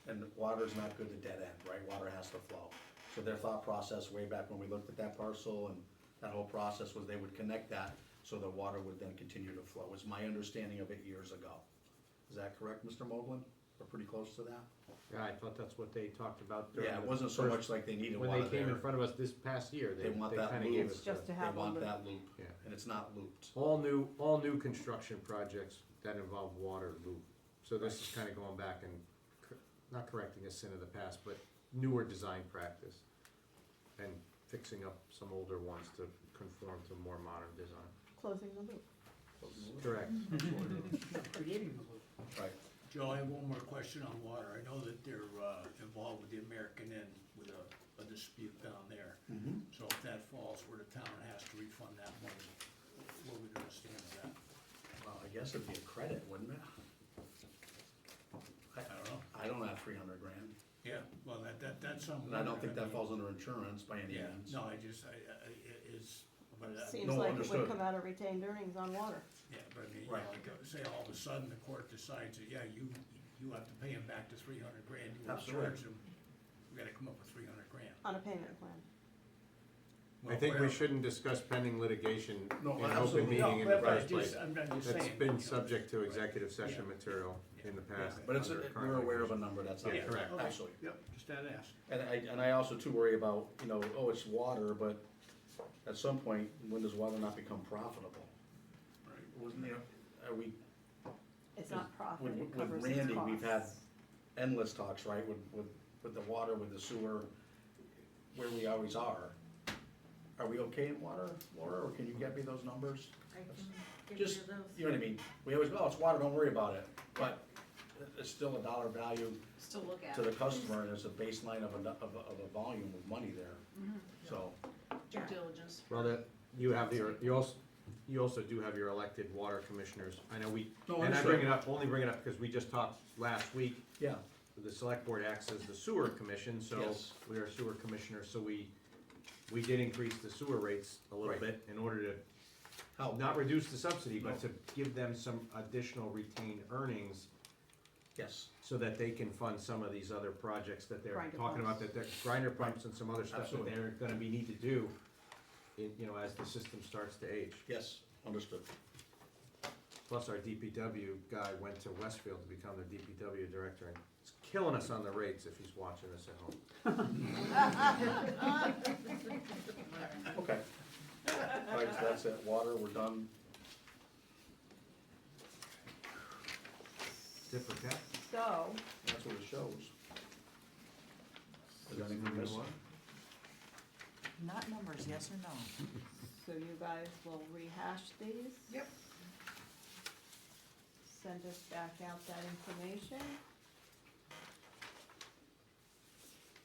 and water's not good to dead end, right? Water has to flow. So their thought process way back when we looked at that parcel and that whole process was they would connect that so the water would then continue to flow, was my understanding of it years ago. Is that correct, Mr. Moglen? We're pretty close to that? Yeah, I thought that's what they talked about during Yeah, it the wasn't so first- much like they needed When water they came in there. front of us this past year, They want they that kinda loop. gave It's us just the, to They have a want loop. that loop, yeah. and it's not looped. All new construction projects that involve water loop. So this is kinda going back and, not correcting a sin of the past, but newer design practice. And fixing up some older ones to conform to more modern design. Closing the loop. Correct. Creating the loop. Right. Joe, I have one more question on water. I know that they're involved with the American Inn with a dispute down there. Mm-hmm. So if that falls where the town has to refund that money, where we gonna stand with that? Well, I guess it'd be a credit, wouldn't it? I don't know. I don't have 300 grand, Yeah, well, that's something. and I don't think that falls under insurance by any Yeah, means. no, it is, but, Seems No, like it understood. would come out of retained earnings on water. yeah, but I mean, Right. like, say all of a sudden the court decides that, yeah, you have to pay him back the 300 grand, you want to Absolutely. charge him, we gotta come up with 300 grand. On a payment plan. I think we Well, shouldn't discuss pending litigation No, in open absolutely. meeting in No, the but first place. I'm just That's saying, you been know, subject to right. executive session Yeah. material in the past. But it's, under we're current aware of a litigation. number that's out Yeah, there, correct. Okay. absolutely. Yep, just that ask. And I also too worry about, it's water, but at some point, when does water not become profitable? Right. Wasn't there, are we, It's not profit, it with covers its Randy, we've had costs. endless talks, right, with the water, with the sewer, where we always are. Are we okay in water, Laura, or can you get me those numbers? I can give you Just, those. you know what I mean? We always go, oh, it's water, don't worry about it, but it's still a dollar value Still look at to the it. customer, and it's a baseline of a volume of money there, Mhm. so. Due diligence. Well, you also do have your elected water commissioners. I know No, and I understood. only bring it up because we just talked last week. Yeah, The select board acts as the sewer commission, so Yes. we are sewer commissioners, so we did increase the sewer rates a little Right. bit in order to help, not reduce the subsidy, but No. to give them some additional retained earnings yes, so that they can fund some of these other projects that they're Grinder talking about, pumps. that they're grinder pumps and some other stuff that Absolutely. they're gonna need to do as the system starts to age. yes, understood. Plus, our DPW guy went to Westfield to become the DPW director, and he's killing us on the rates if he's watching this at home. Okay. Right, so that's it, water, we're done. Tip for tat? So, That's what it shows. Is there anything missing? Not numbers, yes or no? So you guys will rehash these? Yep. Send us back out that information?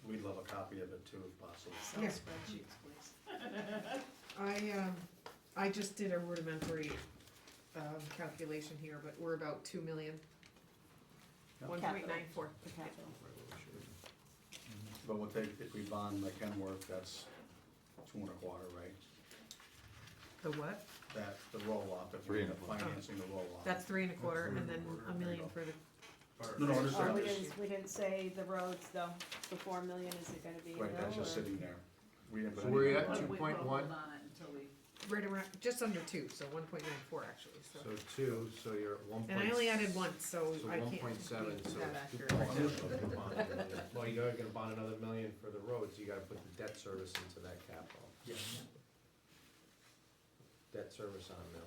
We'd love a copy of it too, if possible. Excel Yeah. spreadsheets, please. I just did a rudimentary, calculation here, but we're about 2 million. Yep. 1.94. The capital. But we'll take, if we bond like Kenworth, that's 2.25, right? The what? That, the roll-off, if we're 3.25. financing the roll-off. That's 3.25, and then a million for the, No, no, Oh, understand. we didn't say the roads though, the 4 million, is it gonna be Right, that's no, just or- sitting there. We didn't put So we're any- at But 2.1? We'll hold on it until we, right around, just under 2, so 1.94 actually, so. So 2, so you're at 1. And I only added one, so So I can't 1.7, be so that it's accurate. 2.1. Well, you're gonna bond another million for the roads, you gotta put the debt service into that capital. Yeah. Debt service on $1 million.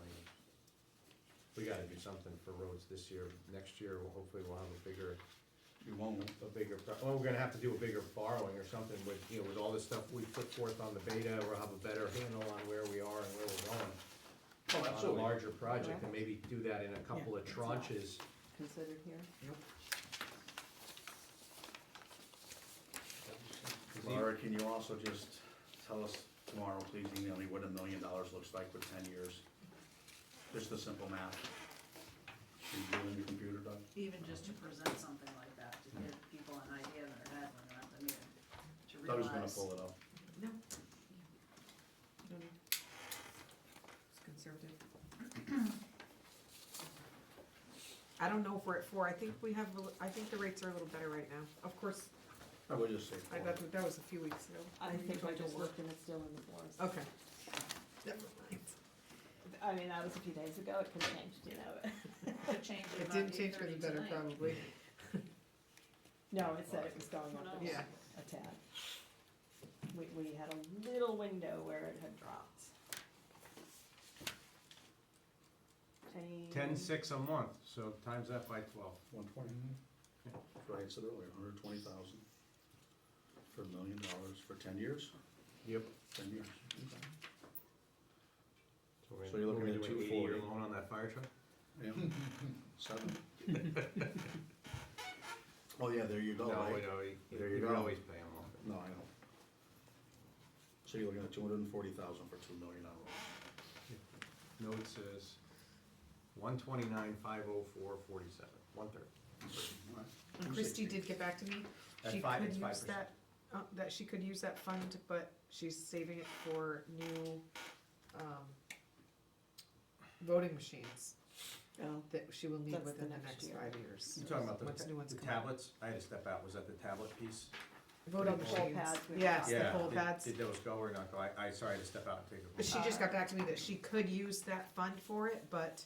We gotta do something for roads this year, next year, hopefully we'll have a bigger, You won't. well, we're gonna have to do a bigger borrowing or something with, with all this stuff we put forth on the beta, we'll have a better handle on where we are and where we're going. Oh, On a absolutely. larger project, and maybe do that in a couple of tranches. Considered here? Laura, can you also just tell us tomorrow, please email me what $1 million looks like with 10 years? Just the simple math. You do it in your computer, Doug? even just to present something like that, to give people an idea in their head when they're at the meeting, to Doug was gonna realize. pull it up. No. No, no. It's conservative. I don't know if we're at 4, I think we have, I think the rates are a little better right now. Of course, I would just say that was a few weeks ago. I think I just October. looked and it's still in the fours. Okay. Never mind. I mean, that was a few days ago, it could have changed, you know. Could change It about didn't change for the 8:30 better, tonight. probably. No, it said it was going up Who knows? a tad. We had a little window where it had dropped. 10.6 a month, so times that by 12. 120. That's what I said earlier, 120,000 for $1 million for 10 years? Yep. 10 years. So you're looking at doing 240. 80-year loan on that fire truck? Yeah. 7. Oh, yeah, there you go, No, right? we know, There you you go. always pay them off. No, I know. So you're looking at 240,000 for $2 million. Note says 129,504.47, 1/3. And Christie did get back to me. At She five- could it's use 5%. that she could use that fund, but she's saving it for new, voting machines Oh, that she will need That's within the the next next year. 5 years. You talking about Once new ones the come out. tablets? I had to step out, was that the tablet piece? Voting The poll machines. pads we Yes, the Yeah, poll did- pads. Did those go or not go? I sorry, I had to step out and take But a. she just got back to me that she could use that fund for it, but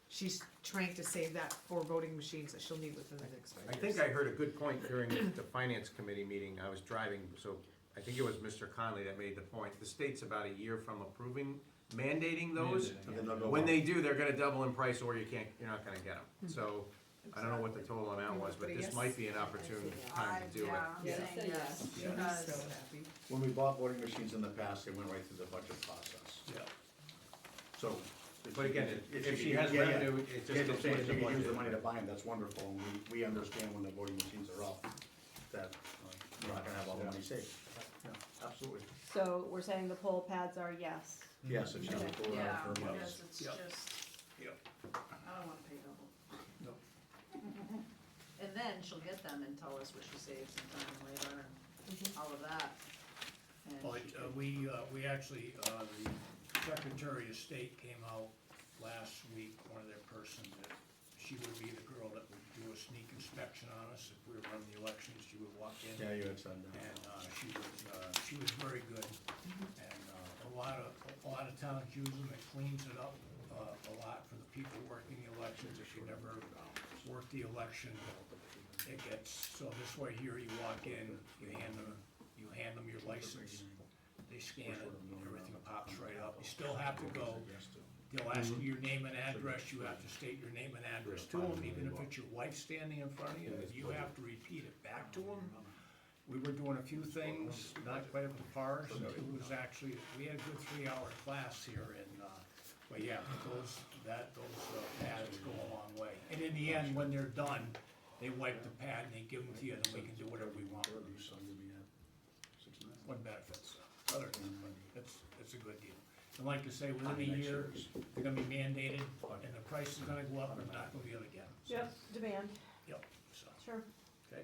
she's trying to save that for voting machines that she'll need within the next 5 I years. think I heard a good point during the finance committee meeting, I was driving, so I think it was Mr. Conley that made the point. The state's about a year from approving, mandating those. And then they'll go When up. they do, they're gonna double in price or you're not gonna get them. So, I don't know what the total amount was, but this might be an opportune time to do it. I'm saying yes, because So happy. When we bought voting machines in the past, they went right through the budget process. Yeah. So. But again, if she you- has yeah, yeah. revenue, it Yeah, just I'm goes saying into if the you can use the budget. money to buy them, that's wonderful, and we understand when the voting machines are up, that we're not gonna have all the money saved. Yeah, absolutely. so we're saying the poll pads are yes. Yes, if she's Okay. pull it yeah, out of her because money. it's Yep. just, Yep. I don't wanna pay double. No. And then she'll get them and tell us what she saves some time later and all of that. And Well, she we actually, the Secretary of State came out last week, one of their persons, that she would be the girl that would do a sneak inspection on us. If we were running the elections, she would walk in. Yeah, you had said that. And she was very good. And a lot of towns use them, it cleans it up a lot for the people working the elections. If you never worked the election, it gets, so this way here, you walk in, you hand them your license, they scan it, everything pops right up. You still have to go, they'll ask you your name and address, you have to state your name and address to them, even if it's your wife standing in front of you, you have to repeat it back to them. we were doing a few things, not quite up to par, so it was actually, we had a good 3-hour class here and, but yeah, those pads go a long way. And in the end, when they're done, they wipe the pad and they give them to you, and then we can do whatever we want with them, so. One benefits, other than, but it's a good deal. And like I say, within a year, they're gonna be mandated, and the price is gonna go up, and we're not gonna be able to get them. So, Yep, demand, Yep, so, sure. Okay.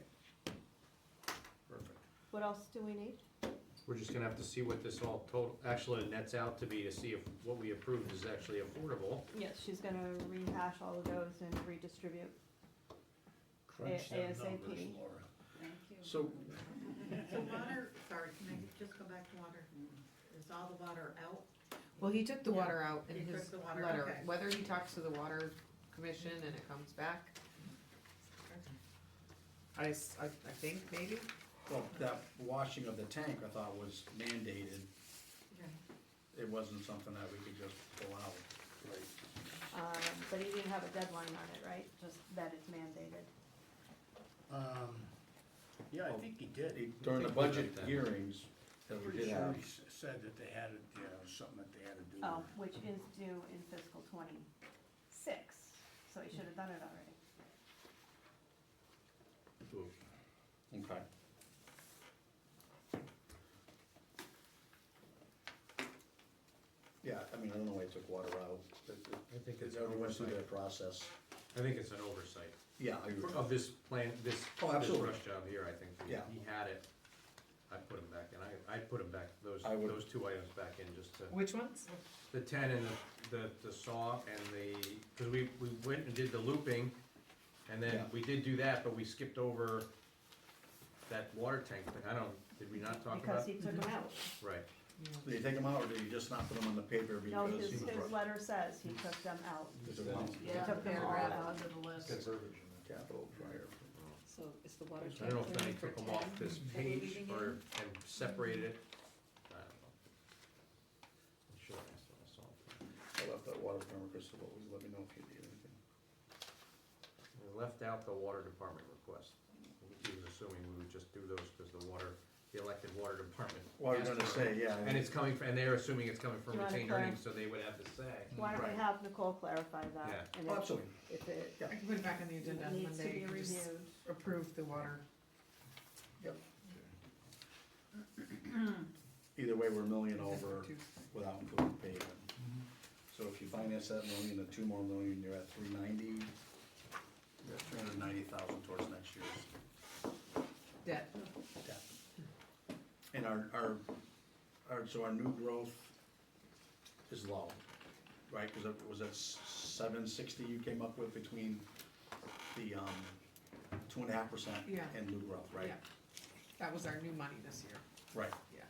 Perfect. What else do we need? We're just gonna have to see what this all total, actually nets out to be, to see if what we approved is actually affordable. Yes, she's gonna rehash all of those and redistribute. crunch them numbers, ASAP. Laura. Thank you. So, So water, sorry, can I just go back to water? Is all the water out? Well, he took the water out in He took his the water, letter, okay. whether he talks to the water commission and it comes back. I think maybe, well, that washing of the tank, I thought was mandated. It wasn't something that we could just pull out. But he didn't have a deadline on it, right? Just that it's mandated. Yeah, I think he did. During the budget hearings that we Pretty did sure have. he said that they had, something that they had to do. Oh, which is due in fiscal '26, so he should have done it already. Okay. Yeah, I mean, I don't know why it took water out. I think it's Everyone went through oversight. their process. I think it's an oversight. Yeah, I agree. Of this plan, this Oh, absolutely. rush job here, I think. Yeah. He had it. I put him back in. I put him back, those I would- two items back in just to, which ones? the 10 and the saw and because we went and did the looping, and Yeah. then we did do that, but we skipped over that water tank thing. Did we not talk Because about? he took them out. Right. Did you take them out, or did you just not put them on the paper No, because? his letter says he took them out. Took them out. Yeah, took them all paragraph out. under the list. Capital prior. So is the water I tank don't know if clean they for took them 10 off this that we're page leaving or, in? and separated it. I don't know. I should have asked when I saw it. I left that water department, Crystal, but let me know if you need anything. We left out the water department request. He was assuming we would just do those because the elected water department. Well, I was asked gonna for it. say, yeah. And it's coming, and they're assuming it's coming from Do you wanna retained earnings, so they would have to say. Why don't we Right. have Nicole clarify that? Yeah. And Oh, absolutely. if it Yeah. I can put it back on the agenda on needs to Monday, be you can just reviewed. approve the water. Yep. Either way, we're a million over Two. without including paving. So if you finance that million, the 2 more million, you're at 390. You're at 390,000 towards next year's Debt. debt. And so our new growth is low, right? Cause it was at 760 you came up with between the 2.5% Yeah. and new growth, right? Yeah. That was our new money this year, Right. yeah.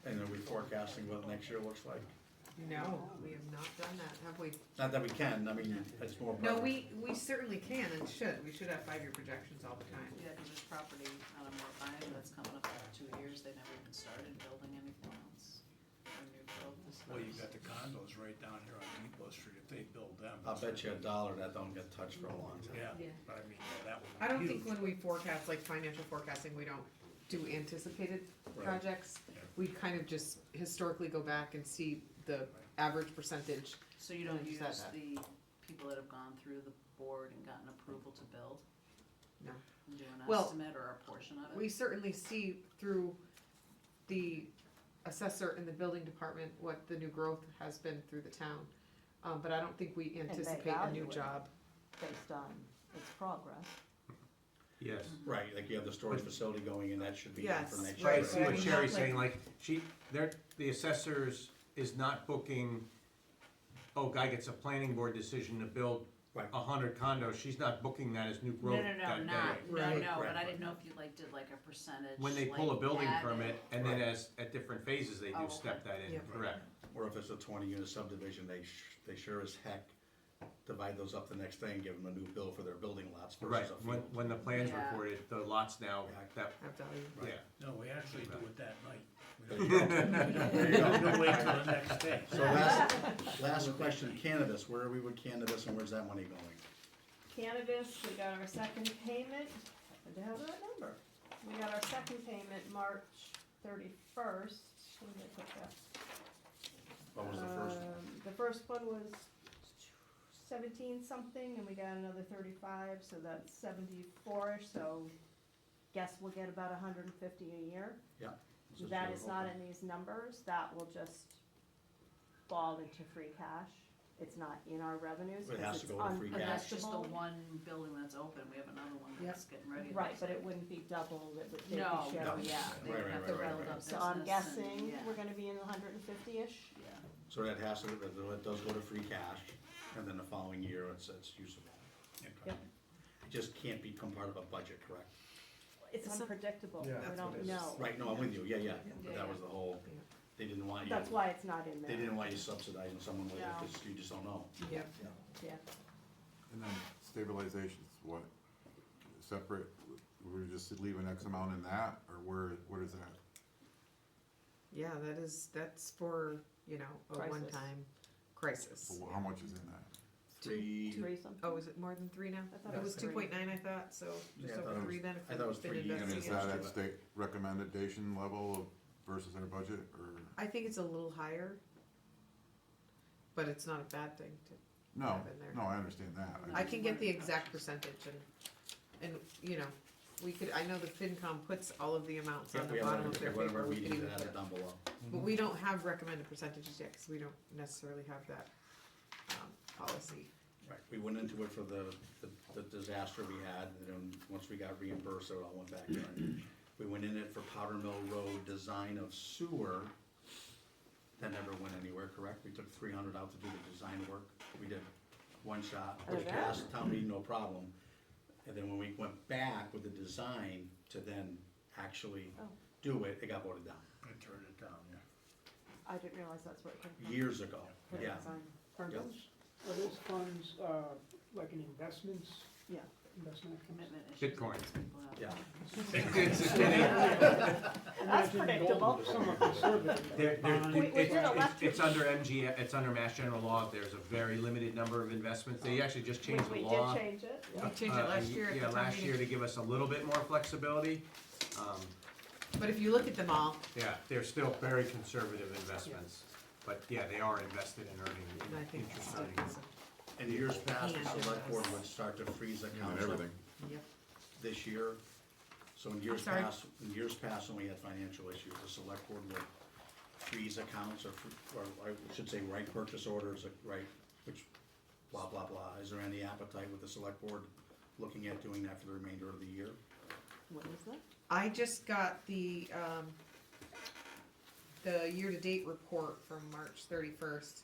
And are we forecasting what next year looks like? No, we have not done that, have we? Not that we can, I mean, it's more. No, we certainly can and should, we should have 5-year projections all the time. Yeah, because there's property on a more fine that's coming up in 2 years, they never even started building anything else. Or new growth is Well, you first. got the condos right down here on Depot Street, if they build them. I'll bet you $1 that don't get touched for a long time. Yeah, Yeah. but I mean, that would be I don't think huge. when we forecast, like financial forecasting, we don't do anticipated Right. projects. We kind of just historically go back and see the average percentage. So you don't and use use that. the people that have gone through the board and gotten approval to build? No. And do an Well, estimate or a portion of it? We certainly see through the assessor and the building department what the new growth has been through the town. But I don't think we anticipate a value new it. job. based on its progress. Yes. Right, like you have the storage facility going in, that should be done for Yes, next So I year. see what Right. Sherry's Like- saying, like, the assessors is not booking, guy gets a planning board decision to build Right. 100 condos, she's not booking that as new No, growth no, no, that not, day. no, Right. no, but Right. I didn't know if you like did like a percentage. When they pull like, a building added. permit, and then Right. at different phases, they Oh, do step okay. that in, Yep. correct? Or if it's a 20-unit subdivision, they sure as heck divide those up the next day and give them a new bill for their building lots Right, versus a when, field. when the plan's Yeah. recorded, the lots now, that, Have value. yeah. No, we actually do it that night. We There don't you go. we don't wait till the next day. So last question, cannabis, where are we with cannabis and where's that money going? Cannabis, we got our second payment, and to have that number. We got our second payment March 31st. When did I put that? What was the first one? The first one was 17 something, and we got another 35, so that's 74ish. So guess we'll get about 150 a year. Yeah. This is That your is not open. in these numbers. That will just fall into free cash. It's not in our revenues It because has it's to go to free But that's just the unpredictable. one building that's open, we have another one that's getting ready. Right, but it wouldn't be double. It would they'd be No, sharing. no, yeah, they Right, right, have to right, right, build right. up So I'm business and- guessing yeah, we're gonna be in the 150-ish. yeah. So that has to, that does go to free cash, and then the following year, it's usable. Yep. It just can't become part of a budget, correct? It's So- unpredictable. Yeah, We that's don't what it is. know. Right, no, I'm with you, yeah, but Yeah. that was the whole, Yeah. they didn't want you, That's why it's not in there. they didn't want you subsidizing someone later, No. because you just don't know. Yep. Yeah. And then stabilization's what, separate, we just leave an X amount in that, or what is that? Yeah, that's for, you know, a Crisis. one-time crisis. So how much is in that? Three, Three something. Oh, is it more than 3 now? I thought It it was was three. 2.9, I thought, so Yeah, just I thought over it 3 was- then I thought it was if we've been 3 And investing is in. that at state recommendation level versus our budget, or? I think it's a little higher, but it's not a bad thing to No, have in there. no, I understand that. I can get the exact percentage and, you know, we could, I know the FinCom puts all of the amounts yeah, on we the have bottom of their one of our paper, we could meetings even that had put, it down below. but we don't have recommended percentages yet, cause we don't necessarily have that, policy. Right, we went into it for the disaster we had, and then once we got reimbursed, it all went back in. We went in it for Powder Mill Road design of sewer. That never went anywhere, correct? We took 300 out to do the design work. We did one shot, which Okay. passed town meeting, no problem. And then when we went back with the design to then actually Oh. do it, it got voted down, I turned it down, yeah. I didn't realize that's where it came from. years ago, For the yeah. design. Are Yep. those funds, like in investments, Yeah. investment accounts? Commitment issues. Bitcoin. that people have. Yeah. That's predictable. Somewhat conservative. We did a left- It's under MGL, it's under Mass General Law, there's a very limited number of investments, they actually just changed the We law. did change it. We changed it last year at the Yeah, town last year meeting, to give us a little bit more flexibility. but if you look at them all, Yeah, they're still very conservative investments, but yeah, they are invested in and I earning think interest it's earning. In years past, the And select board invest. would start to freeze And accounts up everything. Yep. this year. So in years sorry? past, when we had financial issues, the select board would freeze accounts or I should say, write purchase orders, right, which blah, blah, blah. Is there any appetite with the select board looking at doing that for the remainder of the year? What is that? I just got the year-to-date report from March 31st.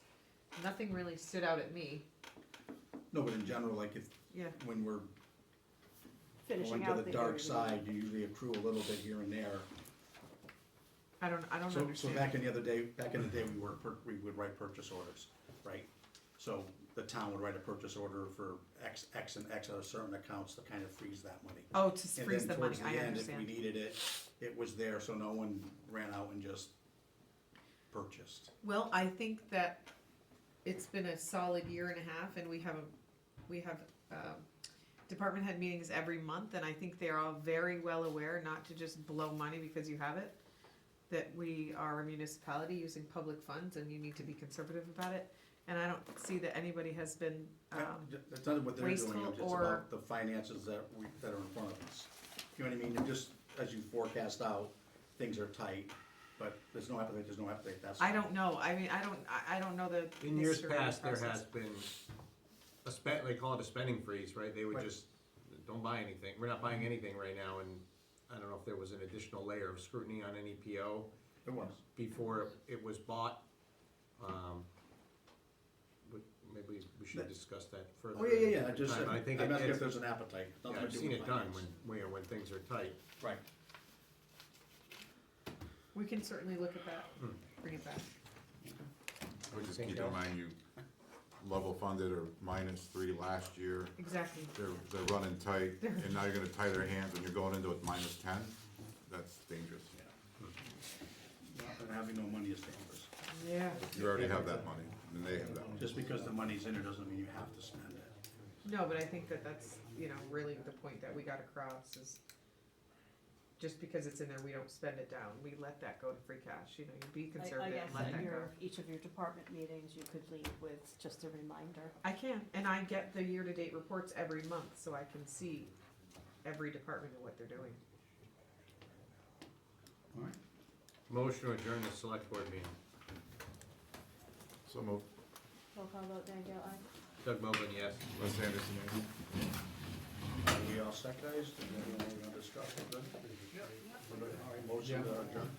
Nothing really stood out at me. No, but in general, like if, Yeah. when we're Finishing going out to the the dark year. side, you usually accrue a little bit here and there. I don't So understand. back in the day, we would write purchase orders, right? So the town would write a purchase order for X and X out of certain accounts to kind of freeze that money. Oh, to freeze the And then money, towards I the end, if we understand. needed it, it was there, so no one ran out and just purchased. Well, I think that it's been a solid year and a half, and we have department head meetings every month, and I think they're all very well aware not to just blow money because you have it. That we are a municipality using public funds, and you need to be conservative about it. And I don't see that anybody has been, That's not what they're doing, wasteful it's or- about the finances that are in front of us. You know what I mean? And just as you forecast out, things are tight, but there's no appetite, that's. I don't know, I mean, I don't know the In years history of the past, there process. has been they call it a spending freeze, right? They would Right. just, don't buy anything, we're not buying anything right now, and I don't know if there was an additional layer of scrutiny on any PO It was. before it was bought. But maybe we should discuss that further. Oh, yeah, at a I different just, time. I think I'm asking if it's, there's an appetite. Nothing yeah, to I've do seen with it done finance. when things are tight. Right. We can certainly look at that, bring it back. We just keep in mind you level funded or -3 last year. Exactly. They're running tight, and now you're gonna tie their hands when you're going into it -10. That's dangerous. And having no money is dangerous. Yeah. You already have that money, and they have that money. Just because the money's in it doesn't mean you have to spend it. No, but I think that that's, you know, really the point that we got across is just because it's in there, we don't spend it down, we let that go to free cash, you know, you be I conservative guess and let at that go. each of your department meetings, you could leave with just a reminder. I can, and I get the year-to-date reports every month, so I can see every department and what they're doing. All right. Motion to adjourn the select board meeting. So moved. Roll call vote, Dan Gale, aye. Doug Mogul, yes. Wes Anderson, yes. We all set, guys? Anything we're gonna discuss? We're good? All right, motion to adjourn.